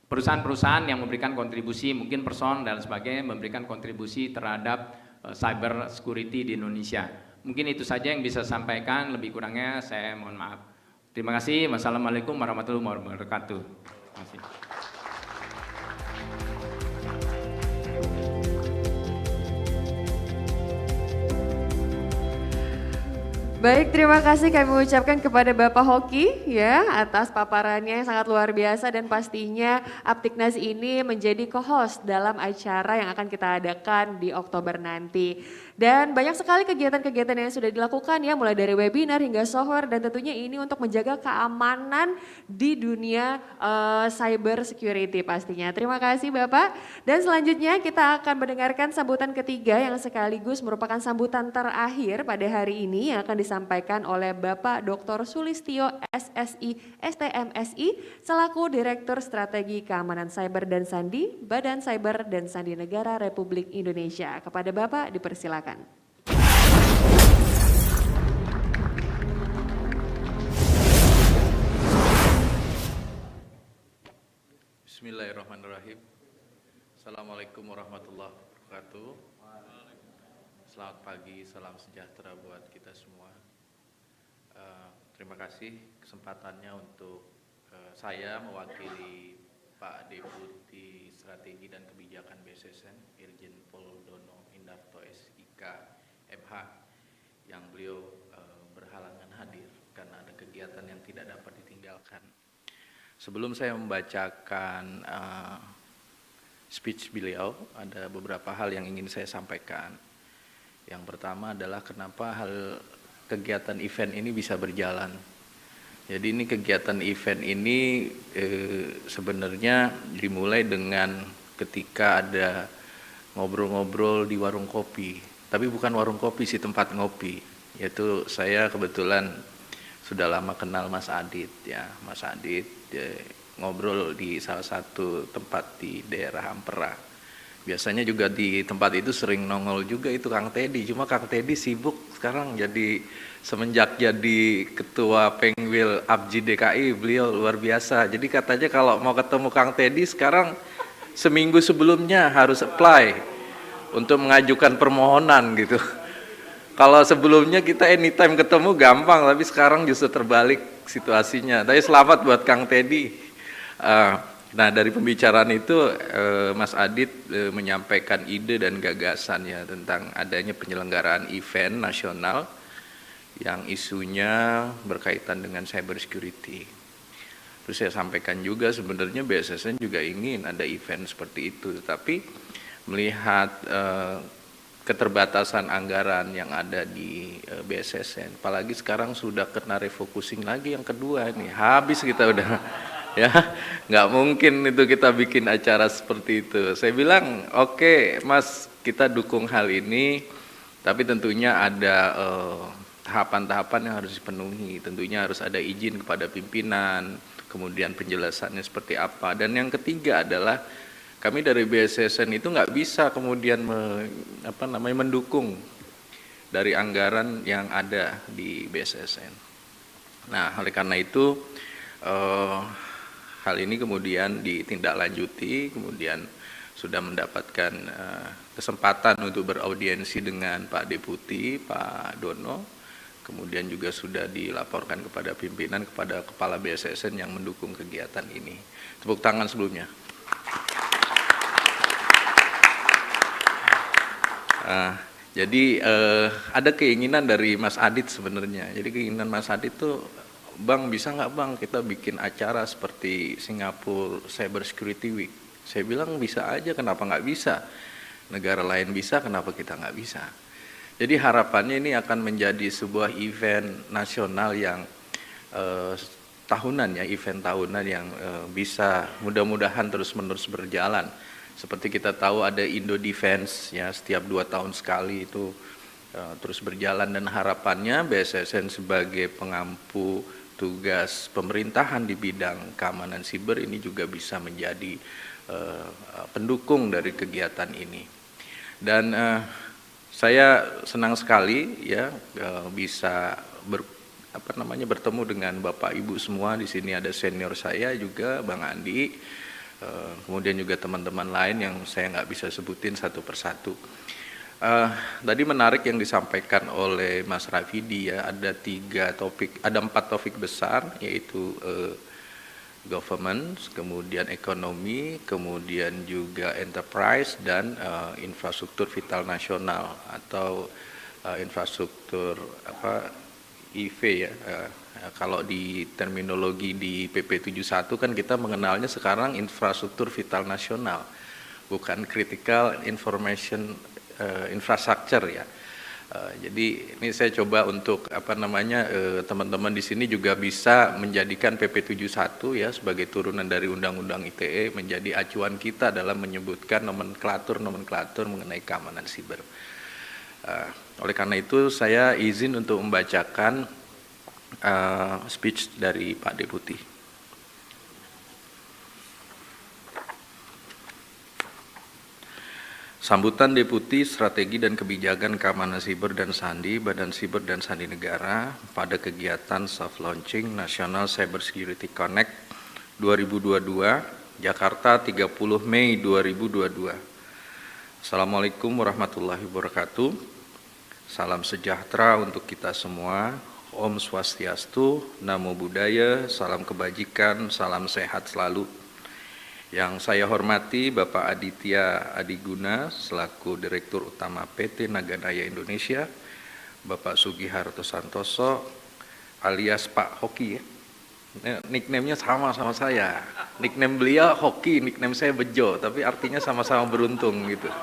perusahaan-perusahaan yang memberikan kontribusi, mungkin person dan sebagainya, memberikan kontribusi terhadap cyber security di Indonesia. Mungkin itu saja yang bisa saya sampaikan, lebih kurangnya saya mohon maaf. Terima kasih. Wassalamualaikum warahmatullahi wabarakatuh. Terima kasih. Baik, terima kasih kami ucapkan kepada Bapak Hoki ya atas paparannya yang sangat luar biasa, dan pastinya Aptiknas ini menjadi co-host dalam acara yang akan kita adakan di Oktober nanti. Dan banyak sekali kegiatan-kegiatan yang sudah dilakukan ya, mulai dari webinar hingga software, dan tentunya ini untuk menjaga keamanan di dunia cyber security pastinya. Terima kasih Bapak. Dan selanjutnya kita akan mendengarkan sambutan ketiga yang sekaligus merupakan sambutan terakhir pada hari ini yang akan disampaikan oleh Bapak Dr. Sulistyo SSI STMSI selaku Direktur Strategi Keamanan Cyber dan Sandi Badan Cyber dan Sandi Negara Republik Indonesia. Kepada Bapak dipersilakan. Bismillahirrahmanirrahim. Assalamualaikum warahmatullahi wabarakatuh. Selamat pagi, salam sejahtera buat kita semua. Terima kasih kesempatannya untuk saya mewakili Pak Deputi Strategi dan Kebijakan BSSN Irjen Pol Dono Indarto SIK MH yang beliau berhalangan hadir karena ada kegiatan yang tidak dapat ditinggalkan. Sebelum saya membacakan speech beliau, ada beberapa hal yang ingin saya sampaikan. Yang pertama adalah kenapa kegiatan event ini bisa berjalan. Jadi ini kegiatan event ini sebenarnya dimulai dengan ketika ada ngobrol-ngobrol di warung kopi tapi bukan warung kopi sih, tempat ngopi. Yaitu saya kebetulan sudah lama kenal Mas Adit ya, Mas Adit ngobrol di salah satu tempat di daerah Ampera. Biasanya juga di tempat itu sering nongol juga itu Kang Teddy, cuma Kang Teddy sibuk sekarang semenjak jadi ketua Pengwil Abji DKI, beliau luar biasa. Jadi katanya kalau mau ketemu Kang Teddy sekarang seminggu sebelumnya harus apply untuk mengajukan permohonan gitu. Kalau sebelumnya kita anytime ketemu gampang, tapi sekarang justru terbalik situasinya. Tapi selamat buat Kang Teddy. Nah dari pembicaraan itu Mas Adit menyampaikan ide dan gagasan ya tentang adanya penyelenggaraan event nasional yang isunya berkaitan dengan cyber security. Terus saya sampaikan juga sebenarnya BSSN juga ingin ada event seperti itu, tapi melihat keterbatasan anggaran yang ada di BSSN, apalagi sekarang sudah kena refocusing lagi yang kedua ini, habis kita udah ya nggak mungkin itu kita bikin acara seperti itu. Saya bilang oke, Mas, kita dukung hal ini, tapi tentunya ada tahapan-tahapan yang harus dipenuhi. Tentunya harus ada izin kepada pimpinan, kemudian penjelasannya seperti apa. Dan yang ketiga adalah kami dari BSSN itu nggak bisa kemudian mendukung dari anggaran yang ada di BSSN. Nah oleh karena itu hal ini kemudian ditindaklanjuti, kemudian sudah mendapatkan kesempatan untuk beraudiensi dengan Pak Deputi, Pak Dono, kemudian juga sudah dilaporkan kepada pimpinan, kepada Kepala BSSN yang mendukung kegiatan ini. Tepuk tangan sebelumnya. Jadi ada keinginan dari Mas Adit sebenarnya. Jadi keinginan Mas Adit tuh, Bang, bisa nggak Bang kita bikin acara seperti Singapura Cyber Security Week? Saya bilang bisa aja, kenapa nggak bisa? Negara lain bisa, kenapa kita nggak bisa? Jadi harapannya ini akan menjadi sebuah event nasional yang tahunan ya, event tahunan yang bisa mudah-mudahan terus-menerus berjalan. Seperti kita tahu ada Indo Defense ya, setiap 2 tahun sekali itu terus berjalan, dan harapannya BSSN sebagai pengampu tugas pemerintahan di bidang keamanan siber ini juga bisa menjadi pendukung dari kegiatan ini. Dan saya senang sekali ya bisa bertemu dengan Bapak Ibu semua di sini. Ada senior saya juga, Bang Andi, kemudian juga teman-teman lain yang saya nggak bisa sebutin satu persatu. Tadi menarik yang disampaikan oleh Mas Rafidi ya, ada 4 topik besar, yaitu government, kemudian ekonomi, kemudian juga enterprise, dan infrastruktur vital nasional atau infrastruktur IV ya. Kalau di terminologi di PP 71 kan kita mengenalnya sekarang infrastruktur vital nasional, bukan critical information infrastructure ya. Jadi ini saya coba untuk teman-teman di sini juga bisa menjadikan PP 71 ya sebagai turunan dari Undang-Undang ITE menjadi acuan kita dalam menyebutkan nomenklatur mengenai keamanan siber. Oleh karena itu saya izin untuk membacakan speech dari Pak Deputi. Sambutan Deputi Strategi dan Kebijakan Keamanan Siber dan Sandi, Badan Siber dan Sandi Negara pada kegiatan soft launching National Cyber Security Connect 2022, Jakarta 30 Mei 2022. Assalamualaikum warahmatullahi wabarakatuh. Salam sejahtera untuk kita semua. Om Swastiastu, Namo Buddhaya, salam kebajikan, salam sehat selalu. Yang saya hormati Bapak Aditya Adiguna selaku Direktur Utama PT Naganaya Indonesia, Bapak Sugiharto Santoso alias Pak Hoki ya. Nickname-nya sama saya. Nickname beliau Hoki, nickname saya Bejo, tapi artinya sama-sama beruntung gitu.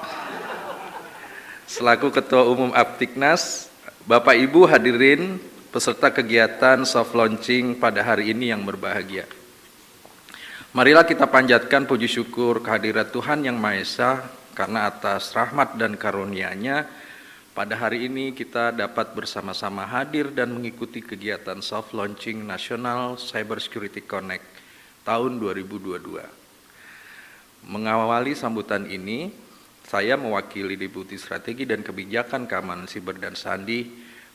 Selaku Ketua Umum Aptiknas, Bapak Ibu hadirin peserta kegiatan soft launching pada hari ini yang berbahagia. Marilah kita panjatkan puji syukur kehadirat Tuhan Yang Maha Esa, karena atas rahmat dan karunia-Nya Pada hari ini kita dapat bersama-sama hadir dan mengikuti kegiatan soft launching National Cybersecurity Connect tahun 2022. Mengawali sambutan ini, saya mewakili Deputi Strategi dan Kebijakan Keamanan Siber dan Sandi,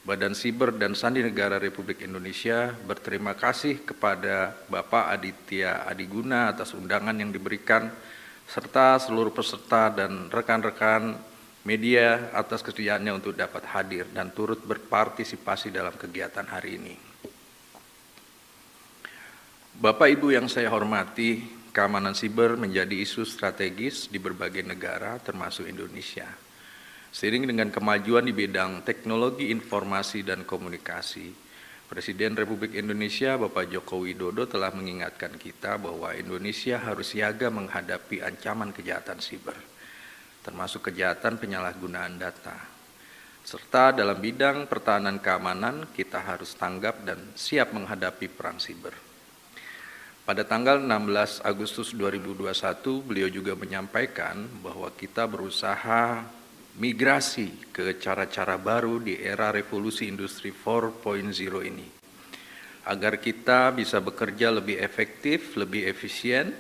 Badan Siber dan Sandi Negara Republik Indonesia, berterima kasih kepada Bapak Aditya Adiguna atas undangan yang diberikan, serta seluruh peserta dan rekan-rekan media atas kesediaannya untuk dapat hadir dan turut berpartisipasi dalam kegiatan hari ini. Bapak Ibu yang saya hormati, keamanan siber menjadi isu strategis di berbagai negara termasuk Indonesia. Seiring dengan kemajuan di bidang teknologi informasi dan komunikasi, Presiden Republik Indonesia Bapak Joko Widodo telah mengingatkan kita bahwa Indonesia harus siaga menghadapi ancaman kejahatan siber, termasuk kejahatan penyalahgunaan data. Serta dalam bidang pertahanan keamanan, kita harus tanggap dan siap menghadapi perang siber. Pada tanggal 16 Agustus 2021, beliau juga menyampaikan bahwa kita berusaha migrasi ke cara-cara baru di era revolusi industri 4.0 ini, agar kita bisa bekerja lebih efektif, lebih efisien,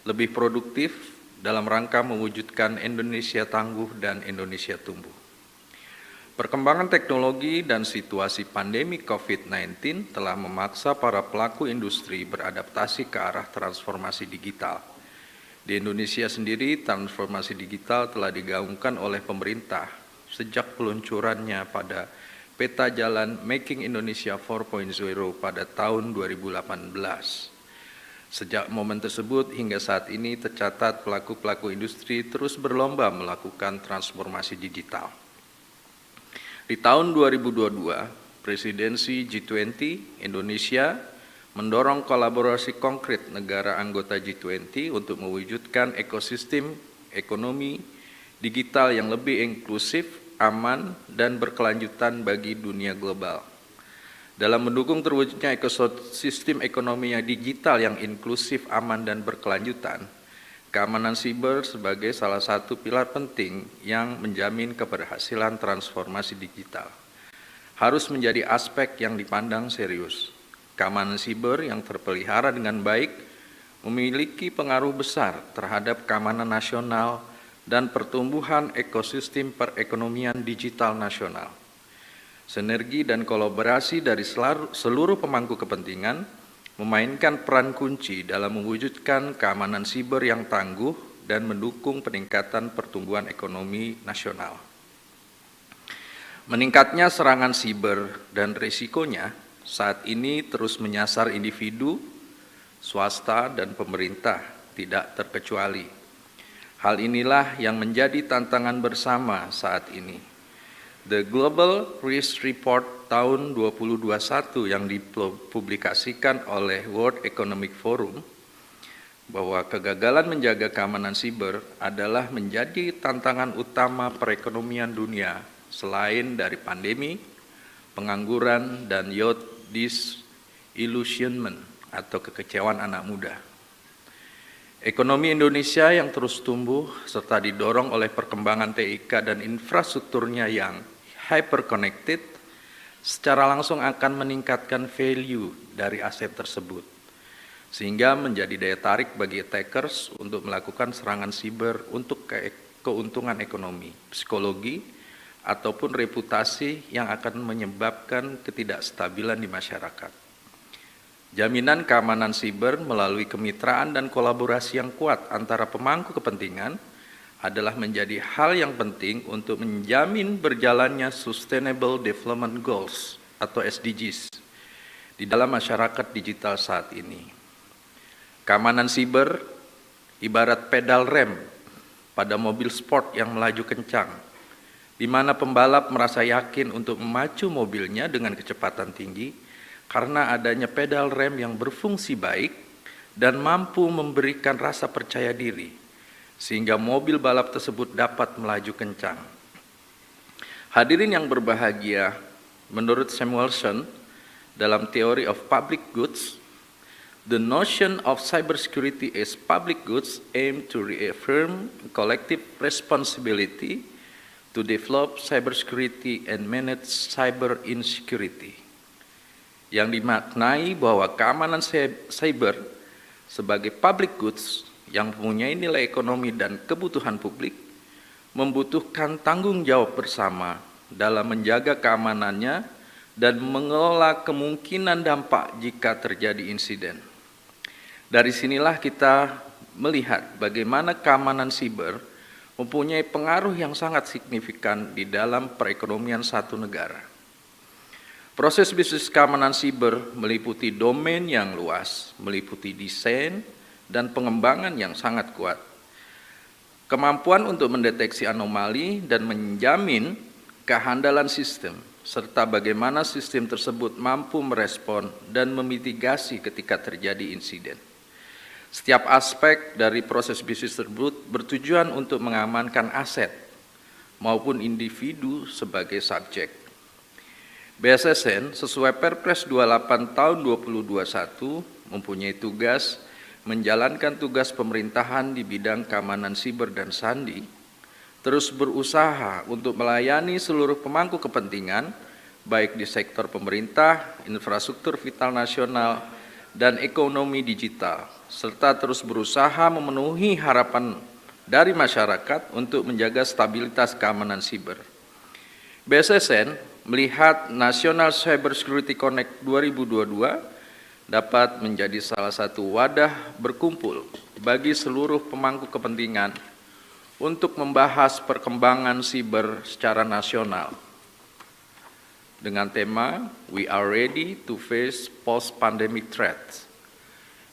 lebih produktif, dalam rangka mewujudkan Indonesia tangguh dan Indonesia tumbuh. Perkembangan teknologi dan situasi pandemi COVID-19 telah memaksa para pelaku industri beradaptasi ke arah transformasi digital. Di Indonesia sendiri, transformasi digital telah digaungkan oleh pemerintah sejak peluncurannya pada peta jalan Making Indonesia 4.0 pada tahun 2018. Sejak momen tersebut hingga saat ini tercatat pelaku-pelaku industri terus berlomba melakukan transformasi digital. Di tahun 2022, Presidensi G20 Indonesia mendorong kolaborasi konkret negara anggota G20 untuk mewujudkan ekosistem ekonomi digital yang lebih inklusif, aman, dan berkelanjutan bagi dunia global. Dalam mendukung terwujudnya ekosistem ekonomi yang digital yang inklusif, aman, dan berkelanjutan, keamanan siber sebagai salah satu pilar penting yang menjamin keberhasilan transformasi digital harus menjadi aspek yang dipandang serius. Keamanan siber yang terpelihara dengan baik memiliki pengaruh besar terhadap keamanan nasional dan pertumbuhan ekosistem perekonomian digital nasional. Sinergi dan kolaborasi dari seluruh pemangku kepentingan memainkan peran kunci dalam mewujudkan keamanan siber yang tangguh dan mendukung peningkatan pertumbuhan ekonomi nasional. Meningkatnya serangan siber dan risikonya saat ini terus menyasar individu, swasta, dan pemerintah tidak terkecuali. Hal inilah yang menjadi tantangan bersama saat ini. The Global Risk Report tahun 2021 yang dipublikasikan oleh World Economic Forum bahwa kegagalan menjaga keamanan siber adalah menjadi tantangan utama perekonomian dunia selain dari pandemi, pengangguran, dan youth disillusionment atau kekecewaan anak muda. Ekonomi Indonesia yang terus tumbuh serta didorong oleh perkembangan TIK dan infrastrukturnya yang hyper-connected secara langsung akan meningkatkan value dari aset tersebut, sehingga menjadi daya tarik bagi attackers untuk melakukan serangan siber untuk keuntungan ekonomi, psikologi, ataupun reputasi yang akan menyebabkan ketidakstabilan di masyarakat. Jaminan keamanan siber melalui kemitraan dan kolaborasi yang kuat antara pemangku kepentingan adalah menjadi hal yang penting untuk menjamin berjalannya Sustainable Development Goals atau SDGs di dalam masyarakat digital saat ini. Keamanan siber ibarat pedal rem pada mobil sport yang melaju kencang, di mana pembalap merasa yakin untuk memacu mobilnya dengan kecepatan tinggi karena adanya pedal rem yang berfungsi baik dan mampu memberikan rasa percaya diri, sehingga mobil balap tersebut dapat melaju kencang. Hadirin yang berbahagia, menurut Samuelson, dalam Theory of Public Goods, the notion of cybersecurity as public goods aim to reaffirm collective responsibility to develop cybersecurity and manage cyber insecurity, yang dimaknai bahwa keamanan cyber sebagai public goods yang mempunyai nilai ekonomi dan kebutuhan publik membutuhkan tanggung jawab bersama dalam menjaga keamanannya dan mengelola kemungkinan dampak jika terjadi insiden. Dari sinilah kita melihat bagaimana keamanan siber mempunyai pengaruh yang sangat signifikan di dalam perekonomian satu negara. Proses bisnis keamanan siber meliputi domain yang luas, meliputi desain dan pengembangan yang sangat kuat. Kemampuan untuk mendeteksi anomali dan menjamin kehandalan sistem, serta bagaimana sistem tersebut mampu merespon dan memitigasi ketika terjadi insiden. Setiap aspek dari proses bisnis tersebut bertujuan untuk mengamankan aset maupun individu sebagai subjek. BSSN sesuai Perpres 28 tahun 2021 mempunyai tugas menjalankan tugas pemerintahan di bidang keamanan siber dan sandi, terus berusaha untuk melayani seluruh pemangku kepentingan, baik di sektor pemerintah, infrastruktur vital nasional, dan ekonomi digital, serta terus berusaha memenuhi harapan dari masyarakat untuk menjaga stabilitas keamanan siber. BSSN melihat National Cyber Security Connect 2022 dapat menjadi salah satu wadah berkumpul bagi seluruh pemangku kepentingan untuk membahas perkembangan siber secara nasional dengan tema We Are Ready to Face Post-Pandemic Threats.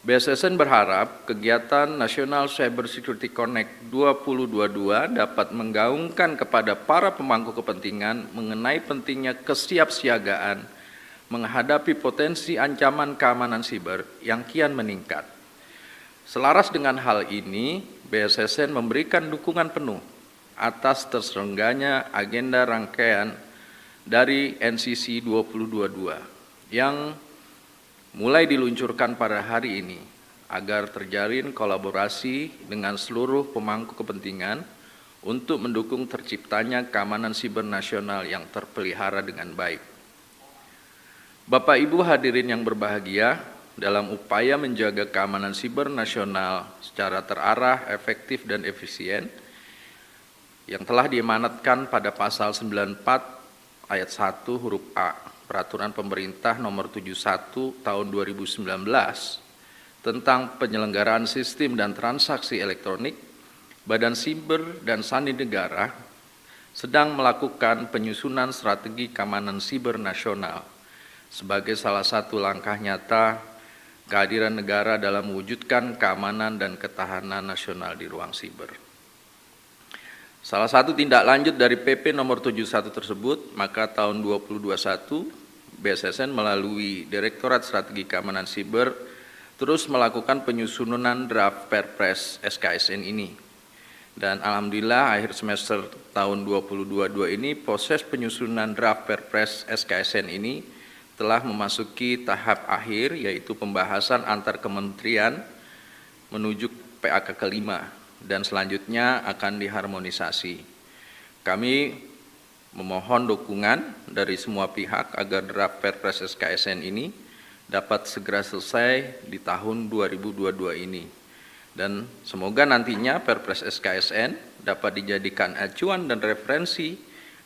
BSSN berharap kegiatan National Cyber Security Connect 2022 dapat menggaungkan kepada para pemangku kepentingan mengenai pentingnya kesiapsiagaan menghadapi potensi ancaman keamanan siber yang kian meningkat. Selaras dengan hal ini, BSSN memberikan dukungan penuh atas terselenggaranya agenda rangkaian dari NCC 2022 yang mulai diluncurkan pada hari ini agar terjalin kolaborasi dengan seluruh pemangku kepentingan untuk mendukung terciptanya keamanan siber nasional yang terpelihara dengan baik. Bapak Ibu hadirin yang berbahagia, dalam upaya menjaga keamanan siber nasional secara terarah, efektif, dan efisien yang telah diamanatkan pada pasal 94 ayat 1 huruf A Peraturan Pemerintah Nomor 71 Tahun 2019 tentang penyelenggaraan sistem dan transaksi elektronik, Badan Siber dan Sandi Negara sedang melakukan penyusunan strategi keamanan siber nasional sebagai salah satu langkah nyata kehadiran negara dalam mewujudkan keamanan dan ketahanan nasional di ruang siber. Salah satu tindak lanjut dari PP nomor 71 tersebut, maka tahun 2021 BSSN melalui Direktorat Strategi Keamanan Siber terus melakukan penyusunan draft Perpres SKSN ini. Dan alhamdulillah akhir semester tahun 2022 ini proses penyusunan draft Perpres SKSN ini telah memasuki tahap akhir, yaitu pembahasan antar kementerian menuju PAK kelima dan selanjutnya akan diharmonisasi. Kami memohon dukungan dari semua pihak agar draft Perpres SKSN ini dapat segera selesai di tahun 2022 ini. Dan semoga nantinya Perpres SKSN dapat dijadikan acuan dan referensi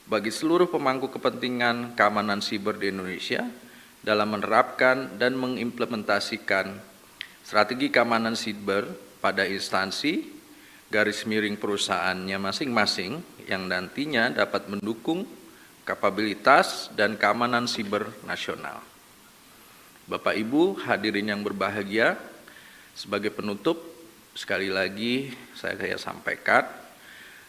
bagi seluruh pemangku kepentingan keamanan siber di Indonesia dalam menerapkan dan mengimplementasikan strategi keamanan siber pada instansi garis miring perusahaannya masing-masing yang nantinya dapat mendukung kapabilitas dan keamanan siber nasional. Bapak Ibu hadirin yang berbahagia, sebagai penutup sekali lagi saya sampaikan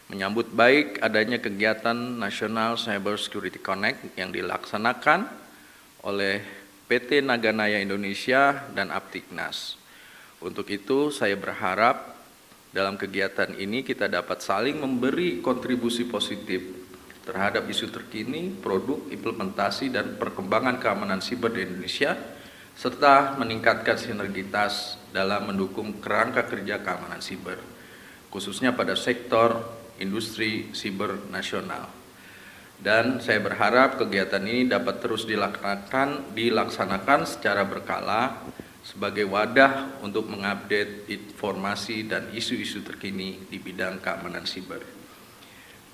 menyambut baik adanya kegiatan National Cyber Security Connect yang dilaksanakan oleh PT Naganaya Indonesia dan Aptiknas. Untuk itu saya berharap dalam kegiatan ini kita dapat saling memberi kontribusi positif terhadap isu terkini, produk, implementasi, dan perkembangan keamanan siber di Indonesia, serta meningkatkan sinergitas dalam mendukung kerangka kerja keamanan siber, khususnya pada sektor industri siber nasional. Dan saya berharap kegiatan ini dapat terus dilaksanakan secara berkala sebagai wadah untuk mengupdate informasi dan isu-isu terkini di bidang keamanan siber.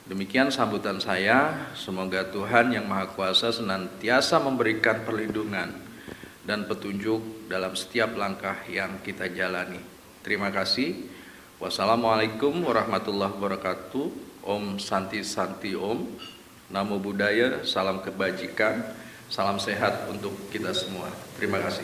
Demikian sambutan saya, semoga Tuhan Yang Maha Kuasa senantiasa memberikan perlindungan dan petunjuk dalam setiap langkah yang kita jalani. Terima kasih. Wassalamualaikum warahmatullahi wabarakatuh. Om Santi Santi Om. Namo Buddhaya, salam kebajikan, salam sehat untuk kita semua. Terima kasih.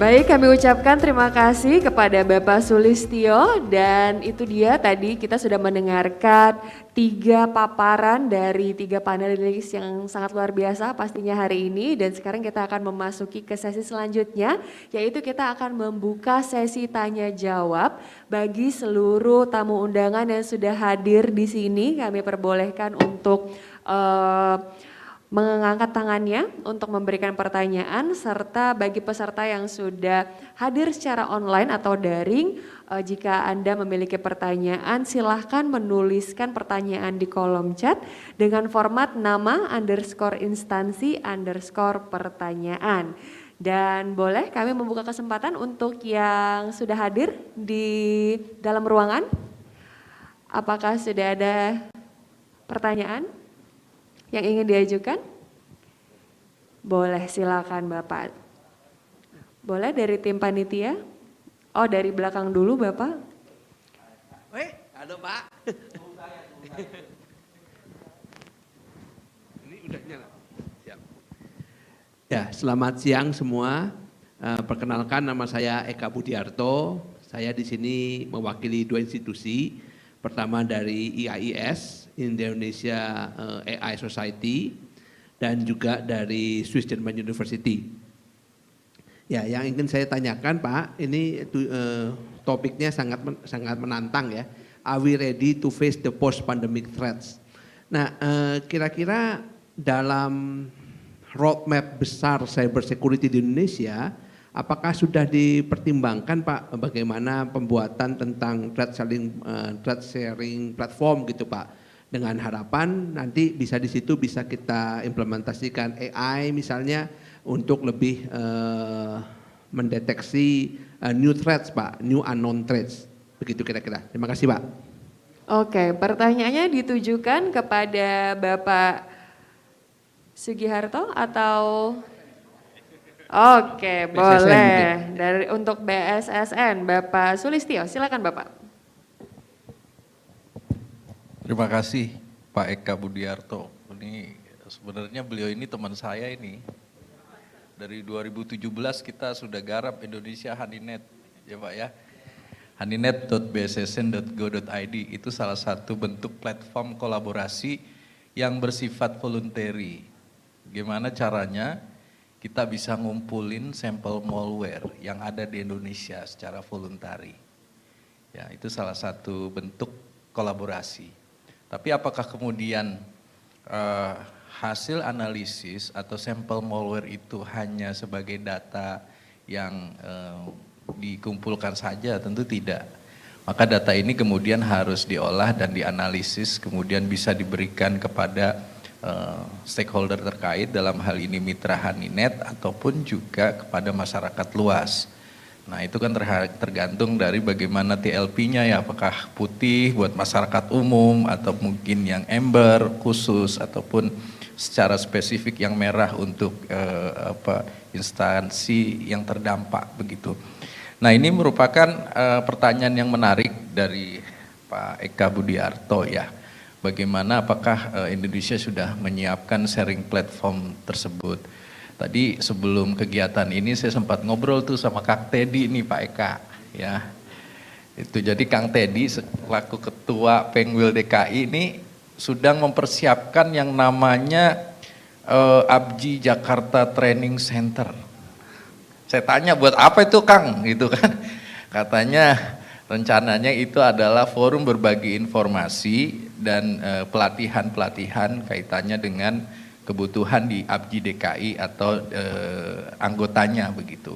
Baik, kami ucapkan terima kasih kepada Bapak Sulistyo, dan itu dia tadi kita sudah mendengarkan 3 paparan dari 3 panelis yang sangat luar biasa pastinya hari ini, dan sekarang kita akan memasuki ke sesi selanjutnya, yaitu kita akan membuka sesi tanya jawab bagi seluruh tamu undangan yang sudah hadir di sini. Kami perbolehkan untuk mengangkat tangannya untuk memberikan pertanyaan, serta bagi peserta yang sudah hadir secara online atau daring, jika Anda memiliki pertanyaan silahkan menuliskan pertanyaan di kolom chat dengan format nama _instansi_pertanyaan. Dan boleh kami membuka kesempatan untuk yang sudah hadir di dalam ruangan. Apakah sudah ada pertanyaan yang ingin diajukan? Boleh, silakan Bapak. Boleh dari tim panitia? Oh, dari belakang dulu Bapak. Halo Pak. Ini udah nyala. Siap. Ya, selamat siang semua. Perkenalkan, nama saya Eka Budiarto. Saya di sini mewakili 2 institusi. Pertama dari IAIS, Indonesia AI Society, dan juga dari Swiss German University. Ya, yang ingin saya tanyakan Pak, ini topiknya sangat menantang ya. Are we ready to face the post-pandemic threats? Nah, kira-kira dalam roadmap besar cyber security di Indonesia, apakah sudah dipertimbangkan Pak bagaimana pembuatan tentang threat sharing platform gitu Pak? Dengan harapan nanti bisa di situ bisa kita implementasikan AI misalnya untuk lebih mendeteksi new threats Pak, new unknown threats. Begitu kira-kira. Terima kasih Pak. Oke, pertanyaannya ditujukan kepada Bapak Sugiharto atau Oke, BSSN boleh. Untuk BSSN, Bapak Sulistyo, silakan Bapak. Terima kasih Pak Eka Budiarto. Ini sebenarnya beliau ini teman saya ini. Dari 2017 kita sudah garap Indonesia Honeynet, ya Pak ya. Honeynet.bssn.go.id itu salah satu bentuk platform kolaborasi yang bersifat voluntary. Gimana caranya kita bisa ngumpulin sampel malware yang ada di Indonesia secara voluntary. Ya, itu salah satu bentuk kolaborasi. Tapi apakah kemudian hasil analisis atau sampel malware itu hanya sebagai data yang dikumpulkan saja? Tentu tidak. Maka data ini kemudian harus diolah dan dianalisis, kemudian bisa diberikan kepada stakeholder terkait, dalam hal ini mitra Honeynet ataupun juga kepada masyarakat luas. Nah itu kan tergantung dari bagaimana TLP-nya ya, apakah putih buat masyarakat umum atau mungkin yang amber khusus ataupun secara spesifik yang merah untuk instansi yang terdampak begitu. Nah ini merupakan pertanyaan yang menarik dari Pak Eka Budiarto ya. Bagaimana apakah Indonesia sudah menyiapkan sharing platform tersebut? Tadi sebelum kegiatan ini saya sempat ngobrol tuh sama Kang Teddy nih Pak Eka ya. Itu jadi Kang Teddy selaku ketua Penwil DKI ini sedang mempersiapkan yang namanya ABJI Jakarta Training Center. Saya tanya buat apa itu Kang gitu kan. Katanya rencananya itu adalah forum berbagi informasi dan pelatihan-pelatihan kaitannya dengan kebutuhan di APJI DKI atau anggotanya begitu.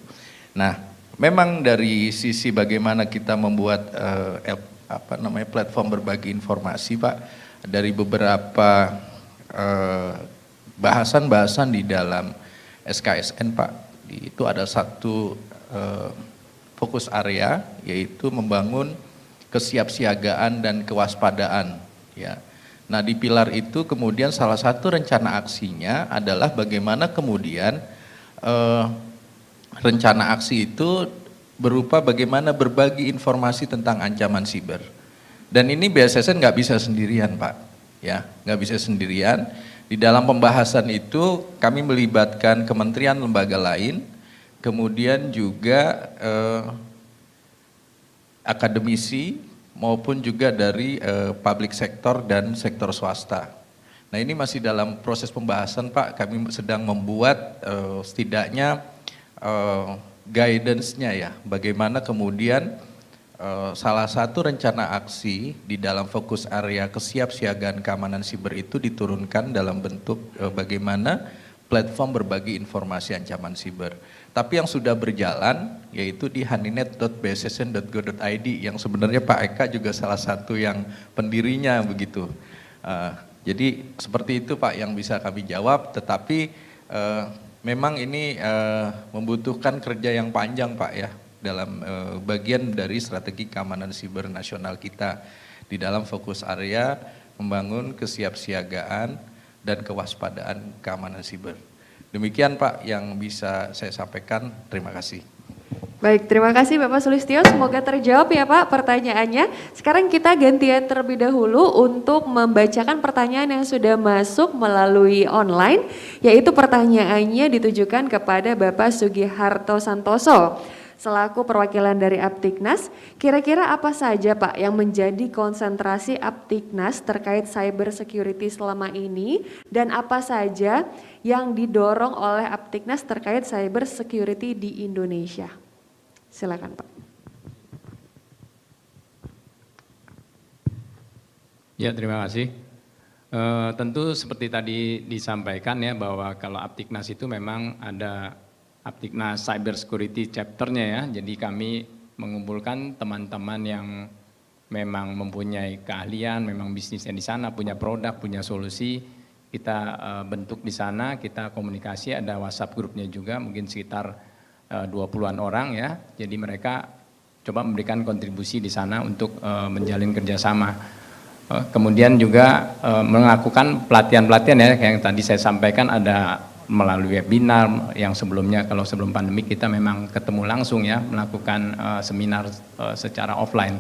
Nah, memang dari sisi bagaimana kita membuat platform berbagi informasi, Pak, dari beberapa bahasan-bahasan di dalam SKSN, Pak, itu ada satu fokus area, yaitu membangun kesiapsiagaan dan kewaspadaan, ya. Nah, di pilar itu kemudian salah satu rencana aksinya adalah bagaimana kemudian rencana aksi itu berupa bagaimana berbagi informasi tentang ancaman siber. Dan ini BSSN nggak bisa sendirian, Pak, ya, nggak bisa sendirian. Di dalam pembahasan itu kami melibatkan kementerian lembaga lain, kemudian juga akademisi maupun juga dari public sector dan sektor swasta. Nah, ini masih dalam proses pembahasan, Pak. Kami sedang membuat setidaknya guidance-nya, ya, bagaimana kemudian salah satu rencana aksi di dalam fokus area kesiapsiagaan keamanan siber itu diturunkan dalam bentuk bagaimana platform berbagi informasi ancaman siber. Tapi yang sudah berjalan yaitu di haninet.bssn.go.id yang sebenarnya Pak Eka juga salah satu yang pendirinya begitu. Jadi seperti itu, Pak, yang bisa kami jawab, tetapi memang ini membutuhkan kerja yang panjang, Pak, ya, dalam bagian dari strategi keamanan siber nasional kita di dalam fokus area membangun kesiapsiagaan dan kewaspadaan keamanan siber. Demikian, Pak, yang bisa saya sampaikan. Terima kasih. Baik, terima kasih Bapak Sulistyo. Semoga terjawab ya Pak pertanyaannya. Sekarang kita gantian terlebih dahulu untuk membacakan pertanyaan yang sudah masuk melalui online, yaitu pertanyaannya ditujukan kepada Bapak Sugiharto Santoso. Selaku perwakilan dari Aptiknas, kira-kira apa saja Pak yang menjadi konsentrasi Aptiknas terkait cyber security selama ini, dan apa saja yang didorong oleh Aptiknas terkait cyber security di Indonesia? Silakan Pak. Ya, terima kasih. Tentu seperti tadi disampaikan, ya, bahwa kalau Aptiknas itu memang ada Aptiknas Cyber Security chapter-nya, ya. Jadi kami mengumpulkan teman-teman yang memang mempunyai keahlian, memang bisnisnya di sana, punya produk, punya solusi. Kita bentuk di sana, kita komunikasi, ada WhatsApp grupnya juga, mungkin sekitar 20-an orang, ya. Jadi mereka coba memberikan kontribusi di sana untuk menjalin kerjasama. Kemudian juga melakukan pelatihan-pelatihan, ya, yang tadi saya sampaikan, ada melalui webinar yang sebelumnya, kalau sebelum pandemi kita memang ketemu langsung, ya, melakukan seminar secara offline.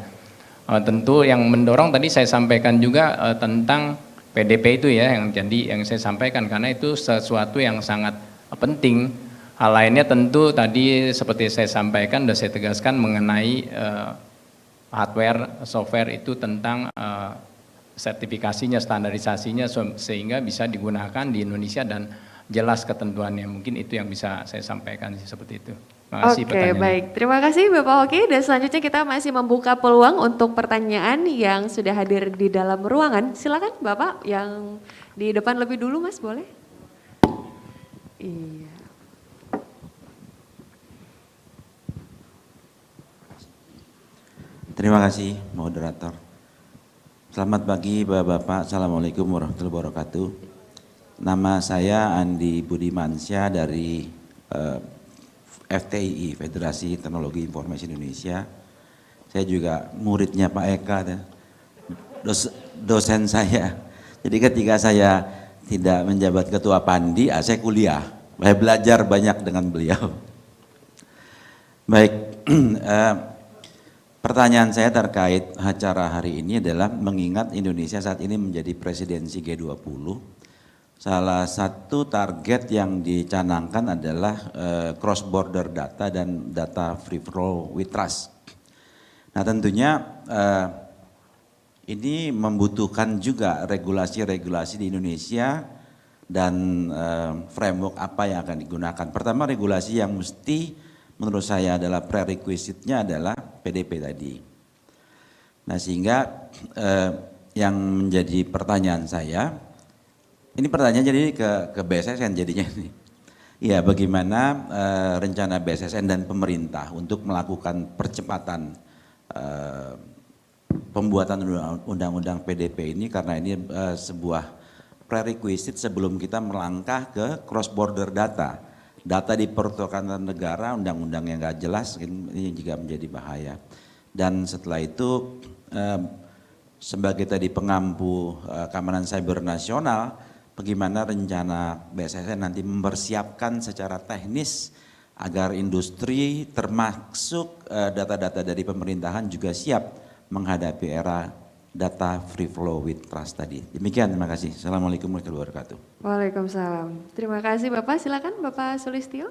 Tentu yang mendorong tadi saya sampaikan juga tentang PDP itu, ya, yang saya sampaikan, karena itu sesuatu yang sangat penting. Hal lainnya tentu tadi seperti saya sampaikan, sudah saya tegaskan mengenai hardware, software itu tentang sertifikasinya, standarisasinya, sehingga bisa digunakan di Indonesia dan jelas ketentuannya. Mungkin itu yang bisa saya sampaikan seperti itu. Terima kasih. Oke, baik. Terima kasih Bapak Oki, dan selanjutnya kita masih membuka peluang untuk pertanyaan yang sudah hadir di dalam ruangan. Silakan Bapak yang di depan lebih dulu, Mas, boleh? Iya. Terima kasih moderator. Selamat pagi Bapak-Bapak, Assalamualaikum warahmatullahi wabarakatuh. Nama saya Andi Budimansyah dari FTII, Federasi Teknologi Informasi Indonesia. Saya juga muridnya Pak Eka, dosen saya. Jadi ketika saya tidak menjabat ketua Pandi, saya kuliah. Saya belajar banyak dengan beliau. Baik, pertanyaan saya terkait acara hari ini adalah mengingat Indonesia saat ini menjadi presidensi G20. Salah satu target yang dicanangkan adalah cross border data dan data free flow with trust. Nah, tentunya ini membutuhkan juga regulasi-regulasi di Indonesia dan framework apa yang akan digunakan. Pertama, regulasi yang mesti menurut saya adalah prerequisite-nya adalah PDP tadi. Nah sehingga yang menjadi pertanyaan saya, ini pertanyaan jadi ke BSSN jadinya nih. Ya bagaimana rencana BSSN dan pemerintah untuk melakukan percepatan pembuatan undang-undang PDP ini, karena ini sebuah prerequisite sebelum kita melangkah ke cross border data. Data di pertukaran negara, undang-undang yang nggak jelas ini juga menjadi bahaya. Dan setelah itu sebagai tadi pengampu keamanan cyber nasional, bagaimana rencana BSSN nanti mempersiapkan secara teknis agar industri termasuk data-data dari pemerintahan juga siap menghadapi era data free flow with trust tadi. Demikian, terima kasih. Assalamualaikum warahmatullahi wabarakatuh. Waalaikumsalam. Terima kasih Bapak, silakan Bapak Sulistyo.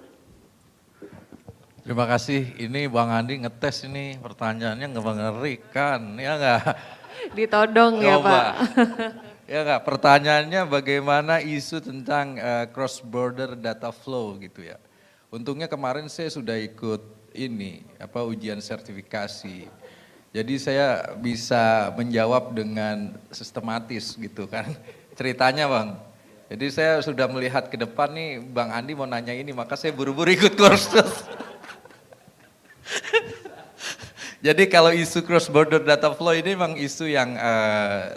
Terima kasih. Ini Bang Andi ngetes ini pertanyaannya mengerikan, ya enggak? Ditodong ya Coba. Pak. Ya enggak, pertanyaannya bagaimana isu tentang cross border data flow gitu ya. Untungnya kemarin saya sudah ikut ini ujian sertifikasi. Jadi saya bisa menjawab dengan sistematis gitu kan ceritanya Bang. Jadi saya sudah melihat ke depan nih Bang Andi mau nanya ini, maka saya buru-buru ikut kursus. Jadi kalau isu cross border data flow ini memang isu yang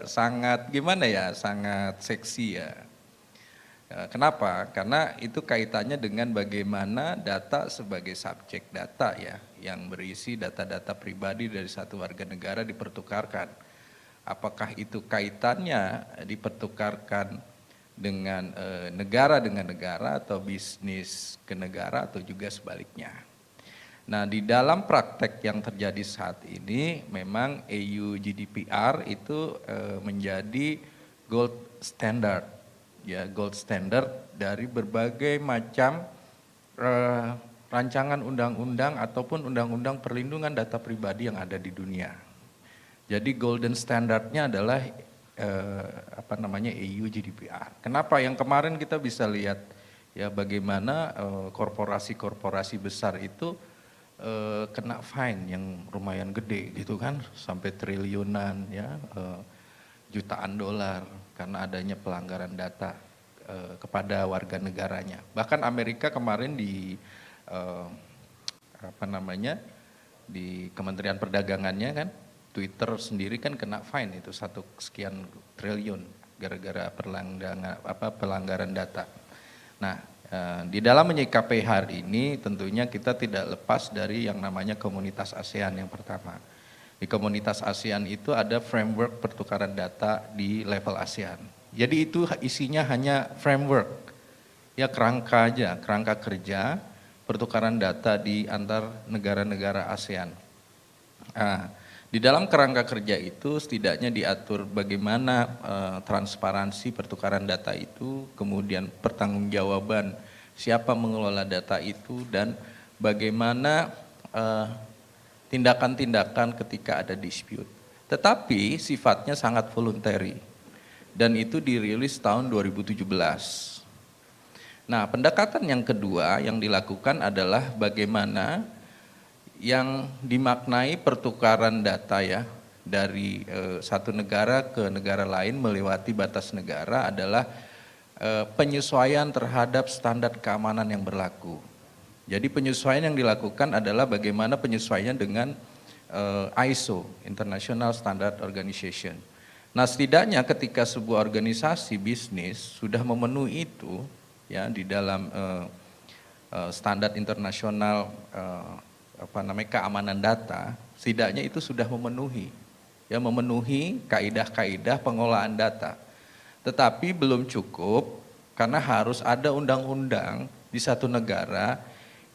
sangat gimana ya, sangat seksi ya. Kenapa? Karena itu kaitannya dengan bagaimana data sebagai subjek data ya, yang berisi data-data pribadi dari satu warga negara dipertukarkan. Apakah itu kaitannya dipertukarkan dengan negara atau bisnis ke negara atau juga sebaliknya. Nah di dalam praktek yang terjadi saat ini memang EU GDPR itu menjadi gold standard. Ya, gold standard dari berbagai macam rancangan undang-undang ataupun undang-undang perlindungan data pribadi yang ada di dunia. Jadi golden standardnya adalah EU GDPR. Kenapa? Yang kemarin kita bisa lihat ya bagaimana korporasi-korporasi besar itu kena fine yang lumayan gede gitu kan, sampai triliunan ya, jutaan dolar karena adanya pelanggaran data kepada warga negaranya. Bahkan Amerika kemarin di di Kementerian Perdagangannya kan, Twitter sendiri kan kena fine itu 1 sekian triliun gara-gara pelanggaran data. Nah, di dalam menyikapi hal ini tentunya kita tidak lepas dari yang namanya komunitas ASEAN yang pertama. Di komunitas ASEAN itu ada framework pertukaran data di level ASEAN. Jadi itu isinya hanya framework, ya kerangka aja, kerangka kerja pertukaran data di antar negara-negara ASEAN. Nah, di dalam kerangka kerja itu setidaknya diatur bagaimana transparansi pertukaran data itu, kemudian pertanggungjawaban siapa mengelola data itu, dan bagaimana tindakan-tindakan ketika ada dispute. Tetapi sifatnya sangat voluntary dan itu dirilis tahun 2017. Nah, pendekatan yang kedua yang dilakukan adalah bagaimana yang dimaknai pertukaran data ya dari satu negara ke negara lain melewati batas negara adalah penyesuaian terhadap standar keamanan yang berlaku. Jadi penyesuaian yang dilakukan adalah bagaimana penyesuaian dengan ISO, International Standard Organization. Nah, setidaknya ketika sebuah organisasi bisnis sudah memenuhi itu ya di dalam standar internasional keamanan data, setidaknya itu sudah memenuhi kaidah-kaidah pengolahan data. Tetapi belum cukup karena harus ada undang-undang di satu negara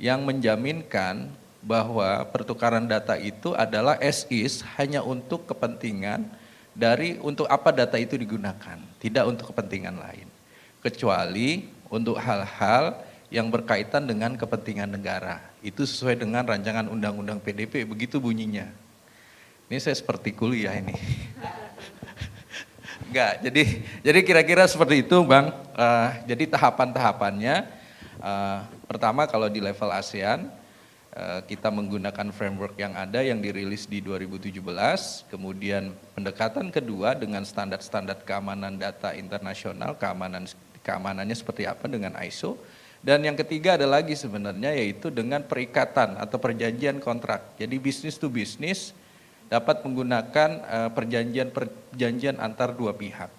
yang menjaminkan bahwa pertukaran data itu adalah as is, hanya untuk kepentingan untuk apa data itu digunakan, tidak untuk kepentingan lain. Kecuali untuk hal-hal yang berkaitan dengan kepentingan negara. Itu sesuai dengan rancangan undang-undang PDP, begitu bunyinya. Ini saya seperti kuliah ini. Enggak, jadi kira-kira seperti itu Bang. Jadi tahapan-tahapannya, pertama kalau di level ASEAN, kita menggunakan framework yang ada yang dirilis di 2017, kemudian pendekatan kedua dengan standar-standar keamanan data internasional, keamanannya seperti apa dengan ISO, dan yang ketiga ada lagi sebenarnya yaitu dengan perikatan atau perjanjian kontrak. Jadi business to business dapat menggunakan perjanjian antar dua pihak.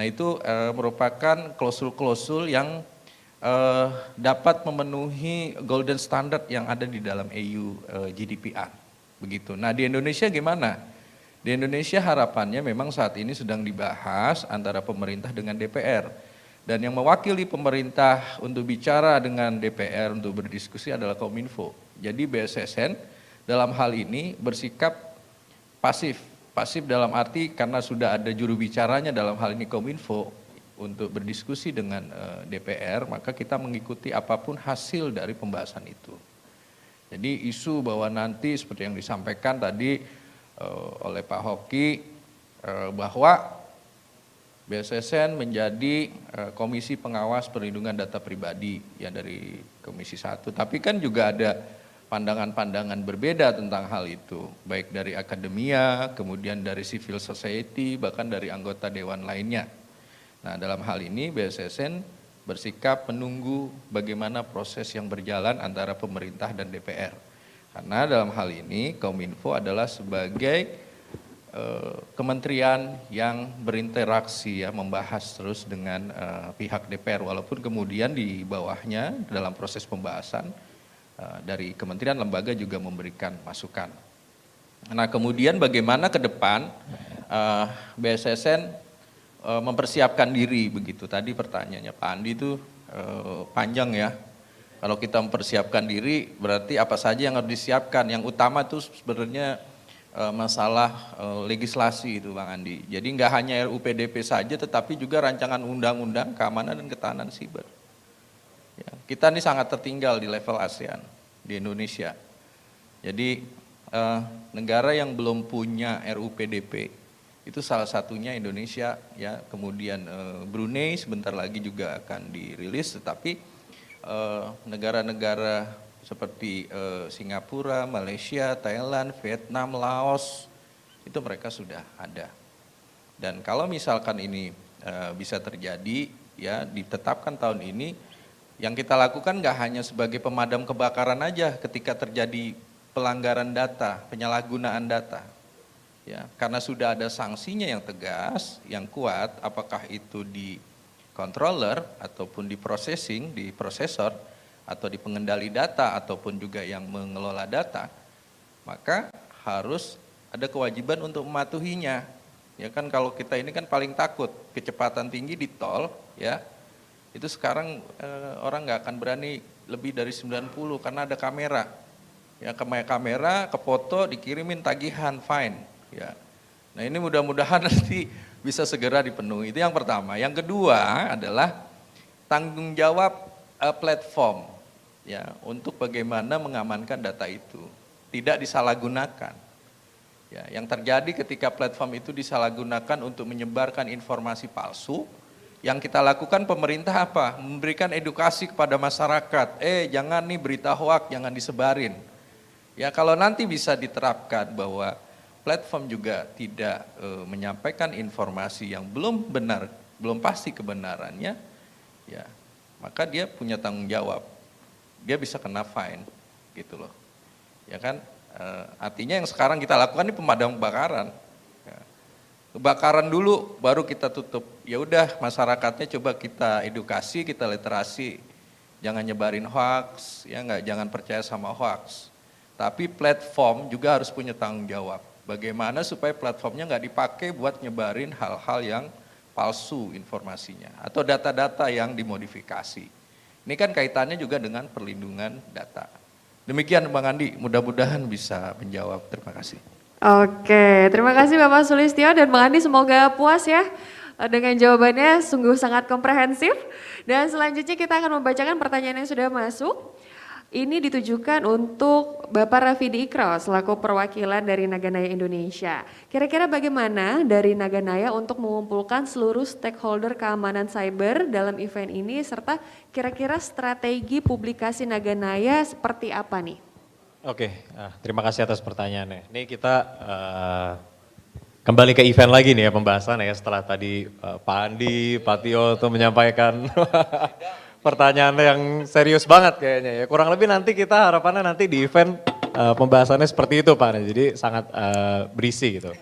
Nah itu merupakan klausul-klausul yang dapat memenuhi golden standard yang ada di dalam EU GDPR. Begitu. Nah di Indonesia gimana? Di Indonesia harapannya memang saat ini sedang dibahas antara pemerintah dengan DPR. Dan yang mewakili pemerintah untuk bicara dengan DPR untuk berdiskusi adalah Kominfo. Jadi BSSN dalam hal ini bersikap pasif. Pasif dalam arti karena sudah ada juru bicaranya dalam hal ini Kominfo untuk berdiskusi dengan DPR, maka kita mengikuti apapun hasil dari pembahasan itu. Jadi isu bahwa nanti seperti yang disampaikan tadi oleh Pak Hoki, bahwa BSSN menjadi Komisi Pengawas Perlindungan Data Pribadi ya dari Komisi 1. Tapi kan juga ada pandangan-pandangan berbeda tentang hal itu, baik dari akademia, kemudian dari civil society, bahkan dari anggota dewan lainnya. Nah dalam hal ini BSSN bersikap menunggu bagaimana proses yang berjalan antara pemerintah dan DPR. Karena dalam hal ini Kominfo adalah sebagai kementerian yang berinteraksi ya, membahas terus dengan pihak DPR, walaupun kemudian di bawahnya dalam proses pembahasan dari kementerian lembaga juga memberikan masukan. Nah kemudian bagaimana ke depan BSSN mempersiapkan diri begitu. Tadi pertanyaannya Pak Andi itu panjang ya. Kalau kita mempersiapkan diri berarti apa saja yang harus disiapkan. Yang utama itu sebenarnya masalah legislasi itu Bang Andi. Jadi nggak hanya RUU PDP saja tetapi juga rancangan undang-undang keamanan dan ketahanan siber. Ya, kita ini sangat tertinggal di level ASEAN di Indonesia. Jadi negara yang belum punya RUU PDP itu salah satunya Indonesia ya, kemudian Brunei sebentar lagi juga akan dirilis, tetapi negara-negara seperti Singapura, Malaysia, Thailand, Vietnam, Laos itu mereka sudah ada. Dan kalau misalkan ini bisa terjadi ya ditetapkan tahun ini, yang kita lakukan nggak hanya sebagai pemadam kebakaran aja ketika terjadi pelanggaran data, penyalahgunaan data. Ya, karena sudah ada sanksinya yang tegas, yang kuat, apakah itu di controller ataupun di processing, di prosesor, atau di pengendali data, ataupun juga yang mengelola data, maka harus ada kewajiban untuk mematuhinya. Ya kan kalau kita ini kan paling takut kecepatan tinggi di tol, ya itu sekarang orang nggak akan berani lebih dari 90 karena ada kamera. Ya kamera, ke foto, dikirimin tagihan, fine. Ya, nah ini mudah-mudahan nanti bisa segera dipenuhi. Itu yang pertama. Yang kedua adalah tanggung jawab platform ya untuk bagaimana mengamankan data itu tidak disalahgunakan. Ya, yang terjadi ketika platform itu disalahgunakan untuk menyebarkan informasi palsu, yang kita lakukan pemerintah apa? Memberikan edukasi kepada masyarakat. Jangan nih berita hoak, jangan disebarin. Ya kalau nanti bisa diterapkan bahwa platform juga tidak menyampaikan informasi yang belum benar, belum pasti kebenarannya, ya maka dia punya tanggung jawab, dia bisa kena fine, gitu loh, ya kan? Artinya yang sekarang kita lakukan ini pemadam kebakaran, ya. Kebakaran dulu, baru kita tutup. Ya udah, masyarakatnya coba kita edukasi, kita literasi, jangan nyebarin hoax, ya nggak, jangan percaya sama hoax. Tapi platform juga harus punya tanggung jawab. Bagaimana supaya platformnya nggak dipakai buat nyebarin hal-hal yang palsu informasinya atau data-data yang dimodifikasi. Ini kan kaitannya juga dengan perlindungan data. Demikian Bang Andi, mudah-mudahan bisa menjawab. Terima kasih. Oke, terima kasih Bapak Sulistyo dan Bang Andi, semoga puas ya dengan jawabannya, sungguh sangat komprehensif. Dan selanjutnya kita akan membacakan pertanyaan yang sudah masuk. Ini ditujukan untuk Bapak Rafidi Ikro selaku perwakilan dari Naganaya Indonesia. Kira-kira bagaimana dari Naganaya untuk mengumpulkan seluruh stakeholder keamanan cyber dalam event ini serta kira-kira strategi publikasi Naganaya seperti apa nih? Oke, terima kasih atas pertanyaannya. Ini kita kembali ke event lagi nih ya pembahasan ya setelah tadi Pak Andi, Pak Tio tuh menyampaikan pertanyaan yang serius banget kayaknya ya. Kurang lebih nanti kita harapannya nanti di event pembahasannya seperti itu Pak. Jadi sangat berisi gitu.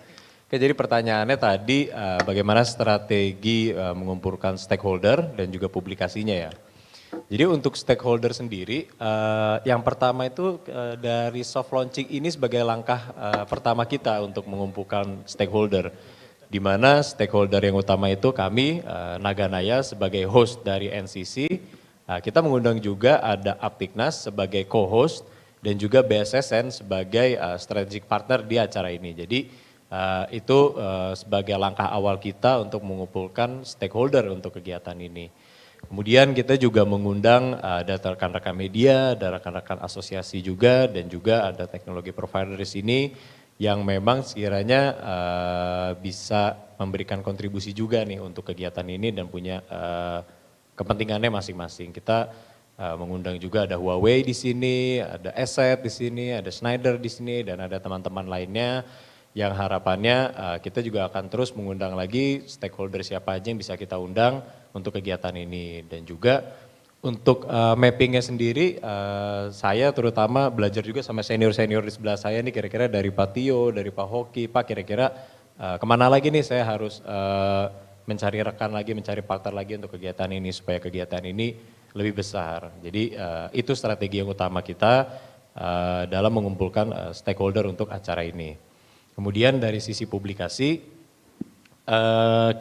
Oke, jadi pertanyaannya tadi bagaimana strategi mengumpulkan stakeholder dan juga publikasinya ya. Jadi untuk stakeholder sendiri, yang pertama itu dari soft launching ini sebagai langkah pertama kita untuk mengumpulkan stakeholder. Di mana stakeholder yang utama itu kami, Naganaya sebagai host dari NCC, kita mengundang juga ada Aptiknas sebagai co-host dan juga BSSN sebagai strategic partner di acara ini. Jadi itu sebagai langkah awal kita untuk mengumpulkan stakeholder untuk kegiatan ini. Kemudian kita juga mengundang ada rekan-rekan media, ada rekan-rekan asosiasi juga dan juga ada teknologi provider di sini yang memang sekiranya bisa memberikan kontribusi juga nih untuk kegiatan ini dan punya kepentingannya masing-masing. Kita mengundang juga ada Huawei di sini, ada Asset di sini, ada Schneider di sini dan ada teman-teman lainnya yang harapannya kita juga akan terus mengundang lagi stakeholder siapa aja yang bisa kita undang untuk kegiatan ini. Dan juga untuk mappingnya sendiri, saya terutama belajar juga sama senior-senior di sebelah saya nih kira-kira dari Pak Tio, dari Pak Hoki, Pak kira-kira kemana lagi nih saya harus mencari rekan lagi, mencari partner lagi untuk kegiatan ini supaya kegiatan ini lebih besar. Jadi itu strategi yang utama kita dalam mengumpulkan stakeholder untuk acara ini. Kemudian dari sisi publikasi,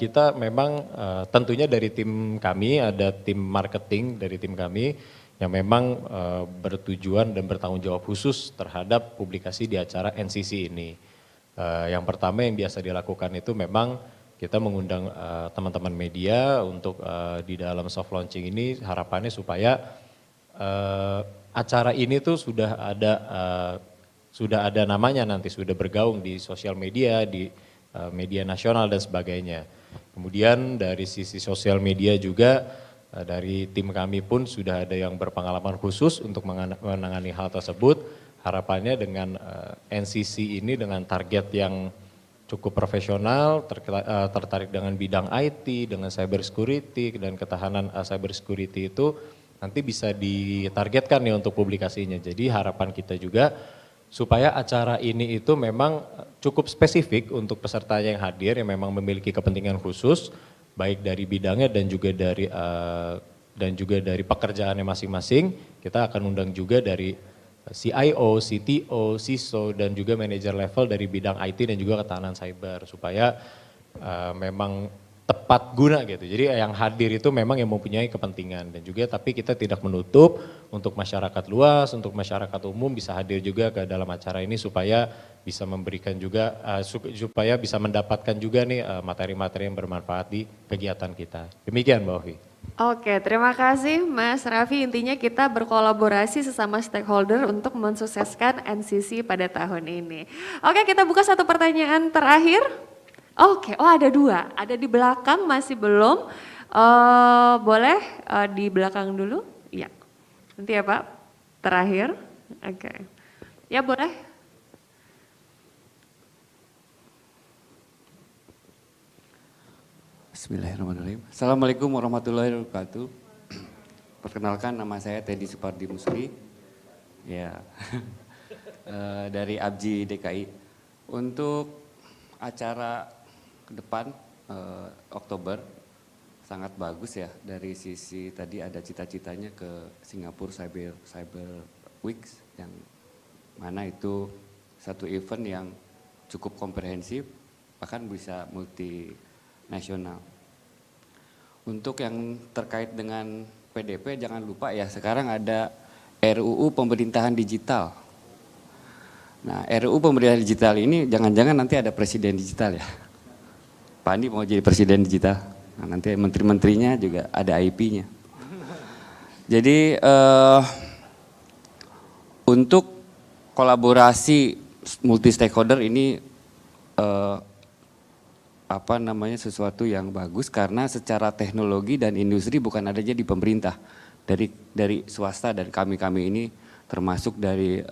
kita memang tentunya dari tim kami, ada tim marketing dari tim kami yang memang bertujuan dan bertanggung jawab khusus terhadap publikasi di acara NCC ini. Yang pertama yang biasa dilakukan itu memang kita mengundang teman-teman media untuk di dalam soft launching ini harapannya supaya acara ini tuh sudah ada namanya nanti, sudah bergaung di sosial media, di media nasional dan sebagainya. Kemudian dari sisi sosial media juga dari tim kami pun sudah ada yang berpengalaman khusus untuk menangani hal tersebut. Harapannya dengan NCC ini dengan target yang cukup profesional, tertarik dengan bidang IT, dengan cyber security dan ketahanan cyber security itu nanti bisa ditargetkan nih untuk publikasinya. Jadi harapan kita juga supaya acara ini itu memang cukup spesifik untuk peserta yang hadir yang memang memiliki kepentingan khusus baik dari bidangnya dan juga dari pekerjaannya masing-masing. Kita akan undang juga dari CIO, CTO, CISO dan juga manajer level dari bidang IT dan juga ketahanan cyber supaya memang tepat guna gitu. Jadi yang hadir itu memang yang mempunyai kepentingan dan juga tapi kita tidak menutup untuk masyarakat luas, untuk masyarakat umum bisa hadir juga ke dalam acara ini supaya bisa memberikan juga, supaya bisa mendapatkan juga nih materi-materi yang bermanfaat di kegiatan kita. Demikian Mbak Ovi. Oke, terima kasih Mas Raffi. Intinya kita berkolaborasi sesama stakeholder untuk mensukseskan NCC pada tahun ini. Oke, kita buka satu pertanyaan terakhir. Oke, ada dua, ada di belakang masih belum, boleh di belakang dulu? Ya, nanti ya Pak, terakhir, oke. Ya boleh. Bismillahirrahmanirrahim. Assalamualaikum warahmatullahi wabarakatuh. Perkenalkan nama saya Teddy Supardi Musri, ya dari ABJI DKI. Untuk acara ke depan Oktober sangat bagus ya dari sisi tadi ada cita-citanya ke Singapura Cyber Week yang mana itu satu event yang cukup komprehensif bahkan bisa multinasional. Untuk yang terkait dengan PDP jangan lupa ya sekarang ada RUU Pemerintahan Digital. Nah RUU Pemerintahan Digital ini jangan-jangan nanti ada presiden digital ya. Pak Andi mau jadi presiden digital, nah, nanti menteri-menterinya juga ada IP-nya. Jadi untuk kolaborasi multi stakeholder ini sesuatu yang bagus karena secara teknologi dan industri bukan adanya di pemerintah, dari swasta dan kami ini termasuk dari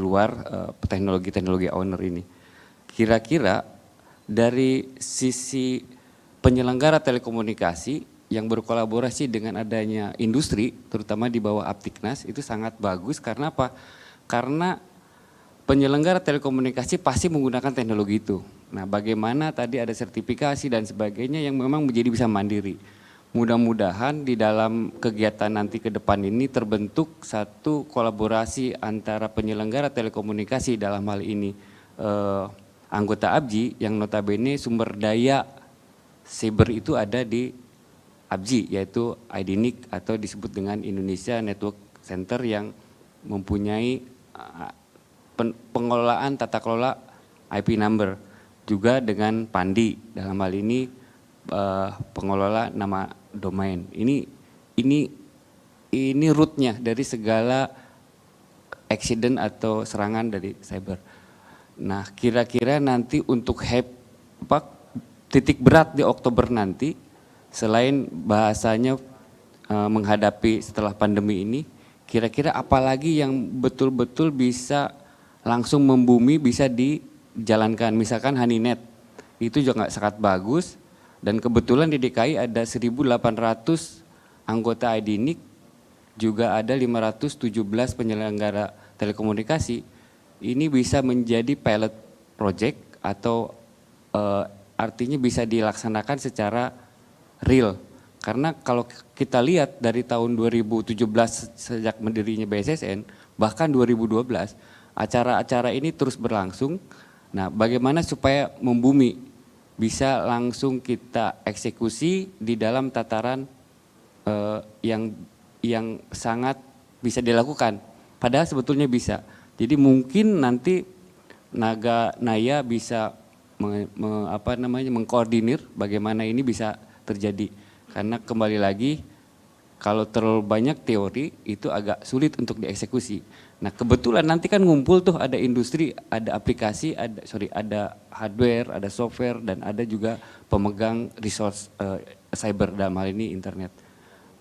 luar teknologi owner ini. Kira-kira dari sisi penyelenggara telekomunikasi yang berkolaborasi dengan adanya industri, terutama di bawah Aptiknas, itu sangat bagus. Karena apa? Karena penyelenggara telekomunikasi pasti menggunakan teknologi itu. Nah, bagaimana tadi ada sertifikasi dan sebagainya yang memang menjadi bisa mandiri. Mudah-mudahan di dalam kegiatan nanti ke depan ini terbentuk satu kolaborasi antara penyelenggara telekomunikasi, dalam hal ini anggota ABJI, yang notabene sumber daya cyber itu ada di ABJI, yaitu IDNIC atau disebut dengan Indonesia Network Center, yang mempunyai pengelolaan tata kelola IP number, juga dengan Pandi dalam hal ini pengelola nama domain. Ini rootnya dari segala accident atau serangan dari cyber. Nah, kira-kira nanti untuk titik berat di Oktober nanti, selain bahasanya menghadapi setelah pandemi ini, kira-kira apalagi yang betul-betul bisa langsung membumi, bisa dijalankan. Misalkan HoneyNet, itu juga sangat bagus, dan kebetulan di DKI ada 1.800 anggota IDNIC, juga ada 517 penyelenggara telekomunikasi. Ini bisa menjadi pilot project atau artinya bisa dilaksanakan secara real. Karena kalau kita lihat dari tahun 2017 sejak mendirinya BSSN, bahkan 2012, acara-acara ini terus berlangsung. Nah, bagaimana supaya membumi, bisa langsung kita eksekusi di dalam tataran yang sangat bisa dilakukan. Padahal sebetulnya bisa. Jadi mungkin nanti Naga Naya bisa mengkoordinir bagaimana ini bisa terjadi. Karena kembali lagi, kalau terlalu banyak teori itu agak sulit untuk dieksekusi. Nah, kebetulan nanti kan ngumpul tuh, ada industri, ada aplikasi, ada hardware, ada software, dan ada juga pemegang resource cyber, dalam hal ini internet.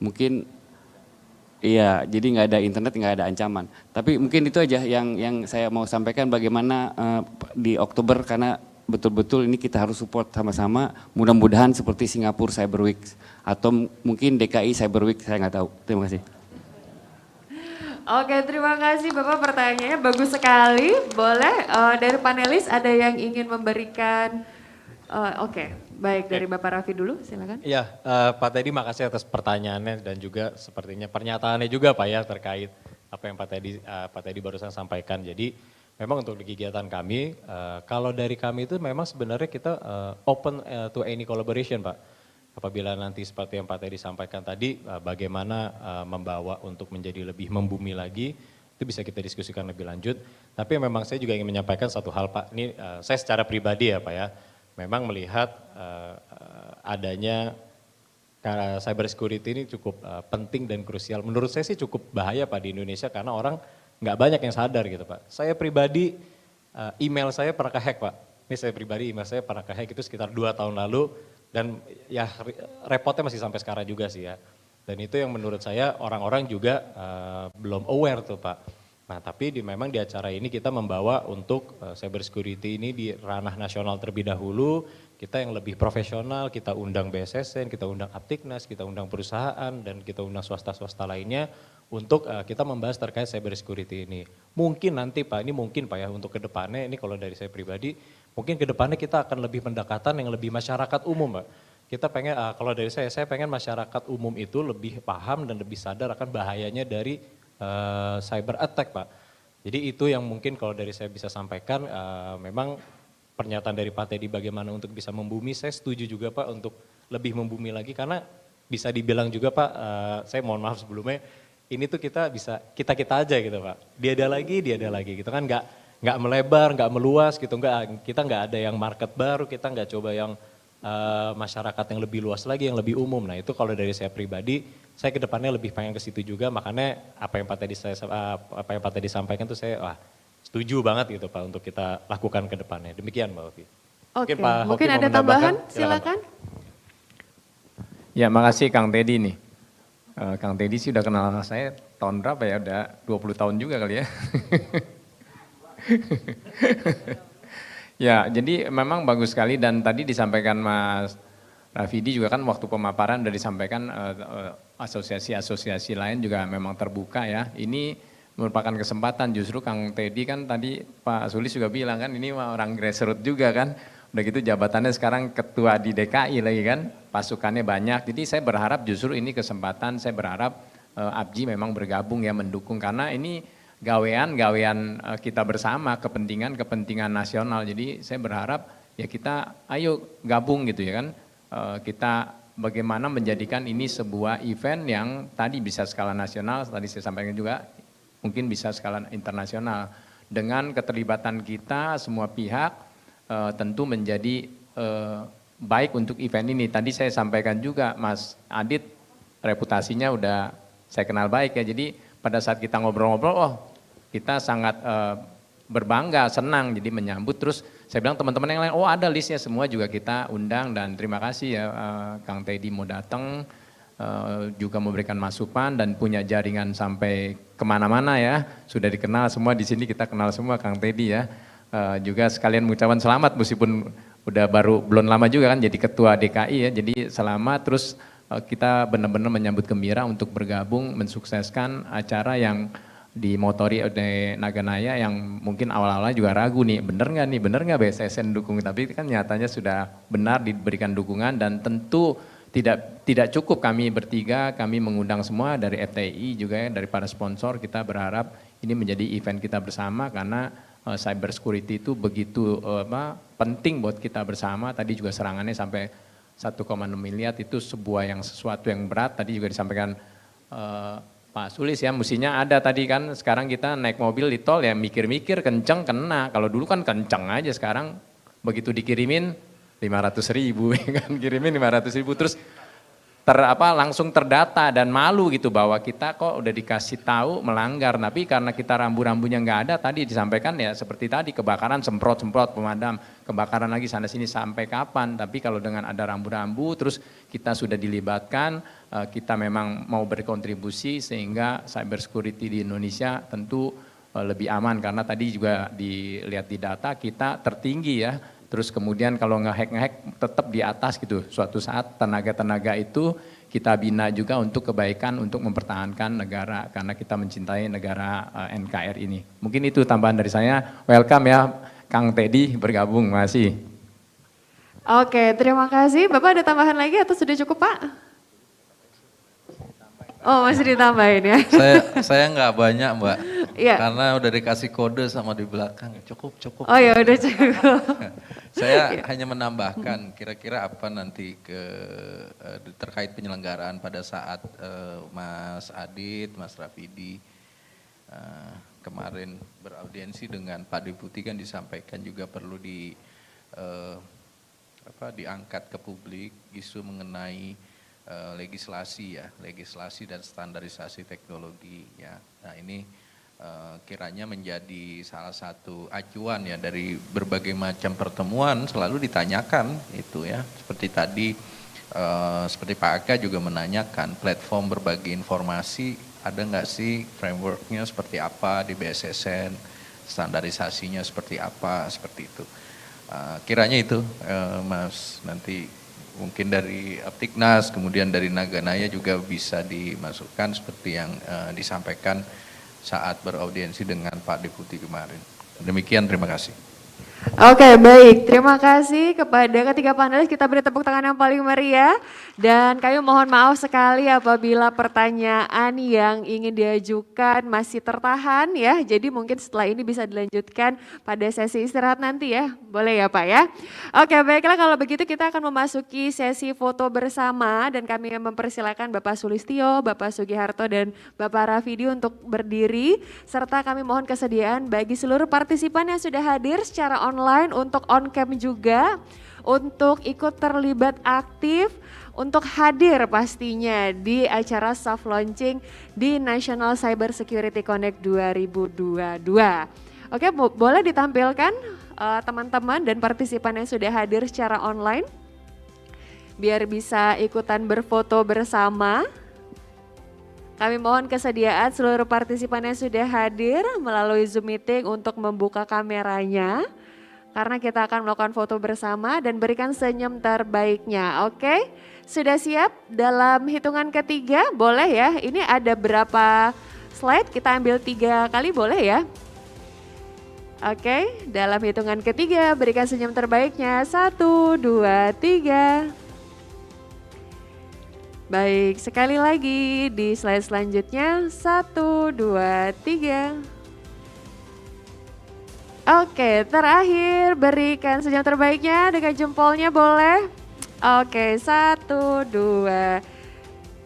Mungkin iya, jadi nggak ada internet, nggak ada ancaman. Tapi mungkin itu aja yang saya mau sampaikan, bagaimana di Oktober, karena betul-betul ini kita harus support sama-sama. Mudah-mudahan seperti Singapura Cyber Week atau mungkin DKI Cyber Week, saya nggak tahu. Terima kasih. Oke, terima kasih Bapak, pertanyaannya bagus sekali. Boleh dari panelis ada yang ingin memberikan, oke, baik, dari Bapak Raffi dulu, silakan. Iya, Pak Teddy, makasih atas pertanyaannya dan juga sepertinya pernyataannya juga Pak ya, terkait apa yang Pak Teddy barusan sampaikan. Jadi memang untuk kegiatan kami, kalau dari kami itu memang sebenarnya kita open to any collaboration Pak. Apabila nanti seperti yang Pak Teddy sampaikan tadi, bagaimana membawa untuk menjadi lebih membumi lagi, itu bisa kita diskusikan lebih lanjut. Tapi memang saya juga ingin menyampaikan satu hal Pak, ini saya secara pribadi ya Pak ya, memang melihat adanya cyber security ini cukup penting dan krusial. Menurut saya sih cukup bahaya Pak di Indonesia, karena orang nggak banyak yang sadar gitu Pak. Saya pribadi email saya pernah kehack Pak. Ini saya pribadi email saya pernah kehack itu sekitar 2 tahun lalu. Dan ya repotnya masih sampai sekarang juga sih ya. Dan itu yang menurut saya orang-orang juga belum aware tuh Pak. Nah tapi memang di acara ini kita membawa untuk cyber security ini di ranah nasional terlebih dahulu. Kita yang lebih profesional, kita undang BSSN, kita undang Aptiknas, kita undang perusahaan, dan kita undang swasta-swasta lainnya untuk kita membahas terkait cyber security ini. Mungkin nanti Pak, ini mungkin Pak ya untuk kedepannya, ini kalau dari saya pribadi, mungkin kedepannya kita akan lebih pendekatan yang lebih masyarakat umum Pak. Kita pengen, kalau dari saya pengen masyarakat umum itu lebih paham dan lebih sadar akan bahayanya dari cyber attack Pak. Jadi itu yang mungkin kalau dari saya bisa sampaikan, memang pernyataan dari Pak Teddy bagaimana untuk bisa membumi, saya setuju juga Pak untuk lebih membumi lagi, karena bisa dibilang juga Pak, saya mohon maaf sebelumnya, ini tuh kita bisa kita aja gitu Pak, dia ada lagi gitu kan, nggak melebar, nggak meluas gitu, kita nggak ada yang market baru, kita nggak coba yang masyarakat yang lebih luas lagi, yang lebih umum. Nah itu kalau dari saya pribadi, saya ke depannya lebih pengen ke situ juga. Makanya apa yang Pak Teddy sampaikan tuh saya setuju banget gitu Pak untuk kita lakukan ke depannya. Demikian Mbak Ovi. Oke, Pak Hoki mungkin mau ada menambahkan? tambahan, Silakan, silakan. Ya, makasih Kang Teddy nih. Kang Teddy sih udah kenal saya tahun berapa ya? Udah 20 tahun juga kali ya. Ya, jadi memang bagus sekali dan tadi disampaikan Mas Rafidi juga kan waktu pemaparan udah disampaikan asosiasi-asosiasi lain juga memang terbuka ya. Ini merupakan kesempatan justru Kang Teddy kan tadi Pak Sulis juga bilang kan ini orang grassroots juga kan. Udah gitu jabatannya sekarang ketua di DKI lagi kan, pasukannya banyak. Jadi saya berharap justru ini kesempatan, saya berharap Abji memang bergabung ya mendukung karena ini gawean kita bersama, kepentingan nasional. Jadi saya berharap ya kita ayo gabung gitu ya kan. Kita bagaimana menjadikan ini sebuah event yang tadi bisa skala nasional, tadi saya sampaikan juga mungkin bisa skala internasional. Dengan keterlibatan kita semua pihak tentu menjadi baik untuk event ini. Tadi saya sampaikan juga Mas Adit reputasinya udah saya kenal baik ya. Jadi pada saat kita ngobrol-ngobrol, oh kita sangat berbangga, senang jadi menyambut. Terus saya bilang teman-teman yang lain, oh ada listnya semua juga kita undang dan terima kasih ya Kang Teddy mau datang juga memberikan masukan dan punya jaringan sampai kemana-mana ya. Sudah dikenal semua di sini kita kenal semua Kang Teddy ya. Juga sekalian mengucapkan selamat meskipun udah belum lama juga kan jadi ketua DKI ya. Jadi selamat terus kita benar-benar menyambut gembira untuk bergabung mensukseskan acara yang dimotori oleh Naganaya yang mungkin awal-awalnya juga ragu nih bener nggak BSSN dukung, tapi kan nyatanya sudah benar diberikan dukungan dan tentu tidak cukup kami bertiga, kami mengundang semua dari FTI juga ya, dari para sponsor. Kita berharap ini menjadi event kita bersama karena cyber security itu begitu penting buat kita bersama. Tadi juga serangannya sampai 1,6 miliar itu sesuatu yang berat. Tadi juga disampaikan Pak Sulis ya, mestinya ada tadi kan sekarang kita naik mobil di tol ya mikir-mikir kenceng kena. Kalau dulu kan kenceng aja, sekarang begitu dikirimin 500.000 kan, kirimin 500.000 terus langsung terdata dan malu gitu bahwa kita kok udah dikasih tahu melanggar, tapi karena kita rambu-rambunya nggak ada tadi disampaikan ya seperti tadi kebakaran semprot pemadam, kebakaran lagi sana sini sampai kapan, tapi kalau dengan ada rambu-rambu terus kita sudah dilibatkan, kita memang mau berkontribusi sehingga cyber security di Indonesia tentu lebih aman karena tadi juga dilihat di data kita tertinggi ya. Terus kemudian kalau nge-hack tetap di atas gitu. Suatu saat tenaga-tenaga itu kita bina juga untuk kebaikan, untuk mempertahankan negara. Karena kita mencintai negara NKRI ini. Mungkin itu tambahan dari saya. Welcome ya Kang Teddy bergabung, masih. Oke, terima kasih. Bapak ada tambahan lagi atau sudah cukup Pak? Oh masih ditambahin ya. Saya nggak banyak Mbak, Iya. karena udah dikasih kode sama di belakang, cukup. Oh ya udah cukup. Saya hanya menambahkan kira-kira apa nanti terkait penyelenggaraan pada saat Mas Adit, Mas Rafidi kemarin beraudiensi dengan Pak Deputi kan disampaikan juga perlu diangkat ke publik isu mengenai legislasi dan standarisasi teknologi ya. Nah ini kiranya menjadi salah satu acuan ya dari berbagai macam pertemuan selalu ditanyakan itu ya. Seperti tadi seperti Pak Aka juga menanyakan platform berbagi informasi ada nggak sih frameworknya seperti apa di BSSN, standarisasinya seperti apa seperti itu. Kiranya itu Mas nanti mungkin dari Aptiknas, kemudian dari Naganaya juga bisa dimasukkan seperti yang disampaikan saat beraudiensi dengan Pak Deputi kemarin. Demikian, terima kasih. Oke baik, terima kasih kepada ketiga panelis, kita beri tepuk tangan yang paling meriah. Dan kami mohon maaf sekali apabila pertanyaan yang ingin diajukan masih tertahan ya. Jadi mungkin setelah ini bisa dilanjutkan pada sesi istirahat nanti ya, boleh ya Pak ya. Oke baiklah kalau begitu kita akan memasuki sesi foto bersama. Dan kami mempersilakan Bapak Sulistyo, Bapak Sugiharto dan Bapak Rafidi untuk berdiri. Serta kami mohon kesediaan bagi seluruh partisipan yang sudah hadir secara online untuk on cam juga untuk ikut terlibat aktif untuk hadir pastinya di acara soft launching di National Cyber Security Connect 2022. Oke, boleh ditampilkan teman-teman dan partisipan yang sudah hadir secara online biar bisa ikutan berfoto bersama. Kami mohon kesediaan seluruh partisipan yang sudah hadir melalui Zoom meeting untuk membuka kameranya karena kita akan melakukan foto bersama dan berikan senyum terbaiknya. Oke, sudah siap? Dalam hitungan ketiga boleh ya, ini ada berapa slide, kita ambil 3 kali boleh ya? Oke, dalam hitungan ketiga berikan senyum terbaiknya. 1, 2, 3. Baik, sekali lagi di slide selanjutnya. 1, 2, 3. Oke, terakhir berikan senyum terbaiknya dengan jempolnya boleh. Oke, 1, 2,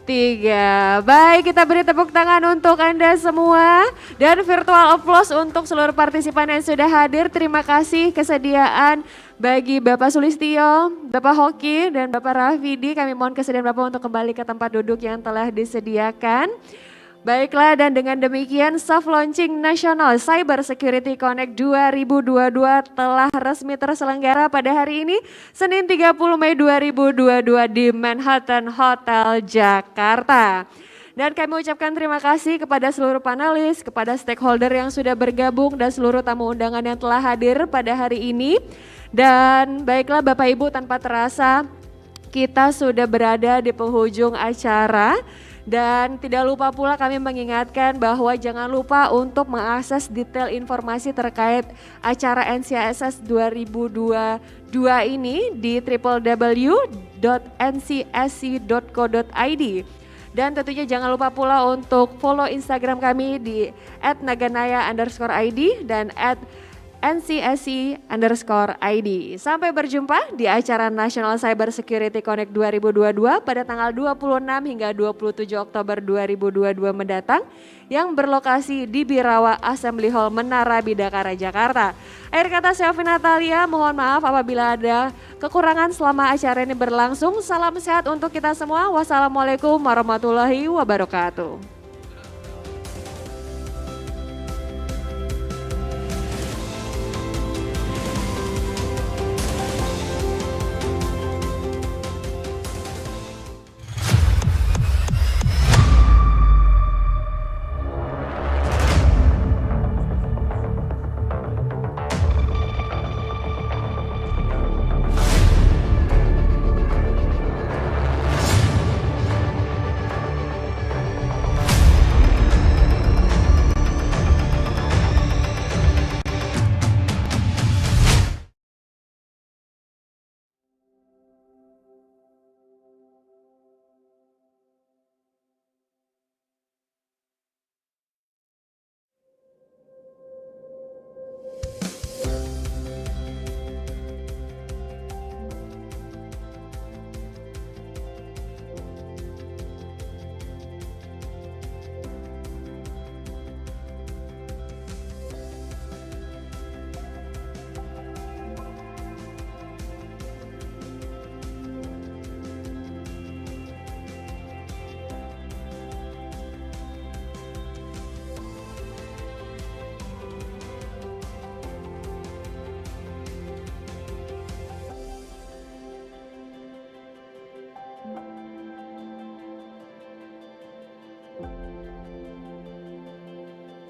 3. Baik, kita beri tepuk tangan untuk Anda semua dan virtual applause untuk seluruh partisipan yang sudah hadir. Terima kasih kesediaan bagi Bapak Sulistyo, Bapak Hoki, dan Bapak Rafidi. Kami mohon kesediaan Bapak untuk kembali ke tempat duduk yang telah disediakan. Baiklah, dan dengan demikian soft launching National Cyber Security Connect 2022 telah resmi terselenggara pada hari ini, Senin 30 Mei 2022 di Manhattan Hotel Jakarta. Dan kami ucapkan terima kasih kepada seluruh panelis, kepada stakeholder yang sudah bergabung dan seluruh tamu undangan yang telah hadir pada hari ini. Dan baiklah Bapak Ibu, tanpa terasa kita sudah berada di penghujung acara. Dan tidak lupa pula kami mengingatkan bahwa jangan lupa untuk mengakses detail informasi terkait acara NCSS 2022 ini di www.ncsc.co.id. Dan tentunya jangan lupa pula untuk follow Instagram kami di @naganaya_id dan @ncsc_id. Sampai berjumpa di acara National Cyber Security Connect 2022 pada tanggal 26 hingga 27 Oktober 2022 mendatang yang berlokasi di Birawa Assembly Hall Menara Bidakara, Jakarta. Akhir kata saya Ovi Natalia, mohon maaf apabila ada kekurangan selama acara ini berlangsung. Salam sehat untuk kita semua. Wassalamualaikum warahmatullahi wabarakatuh.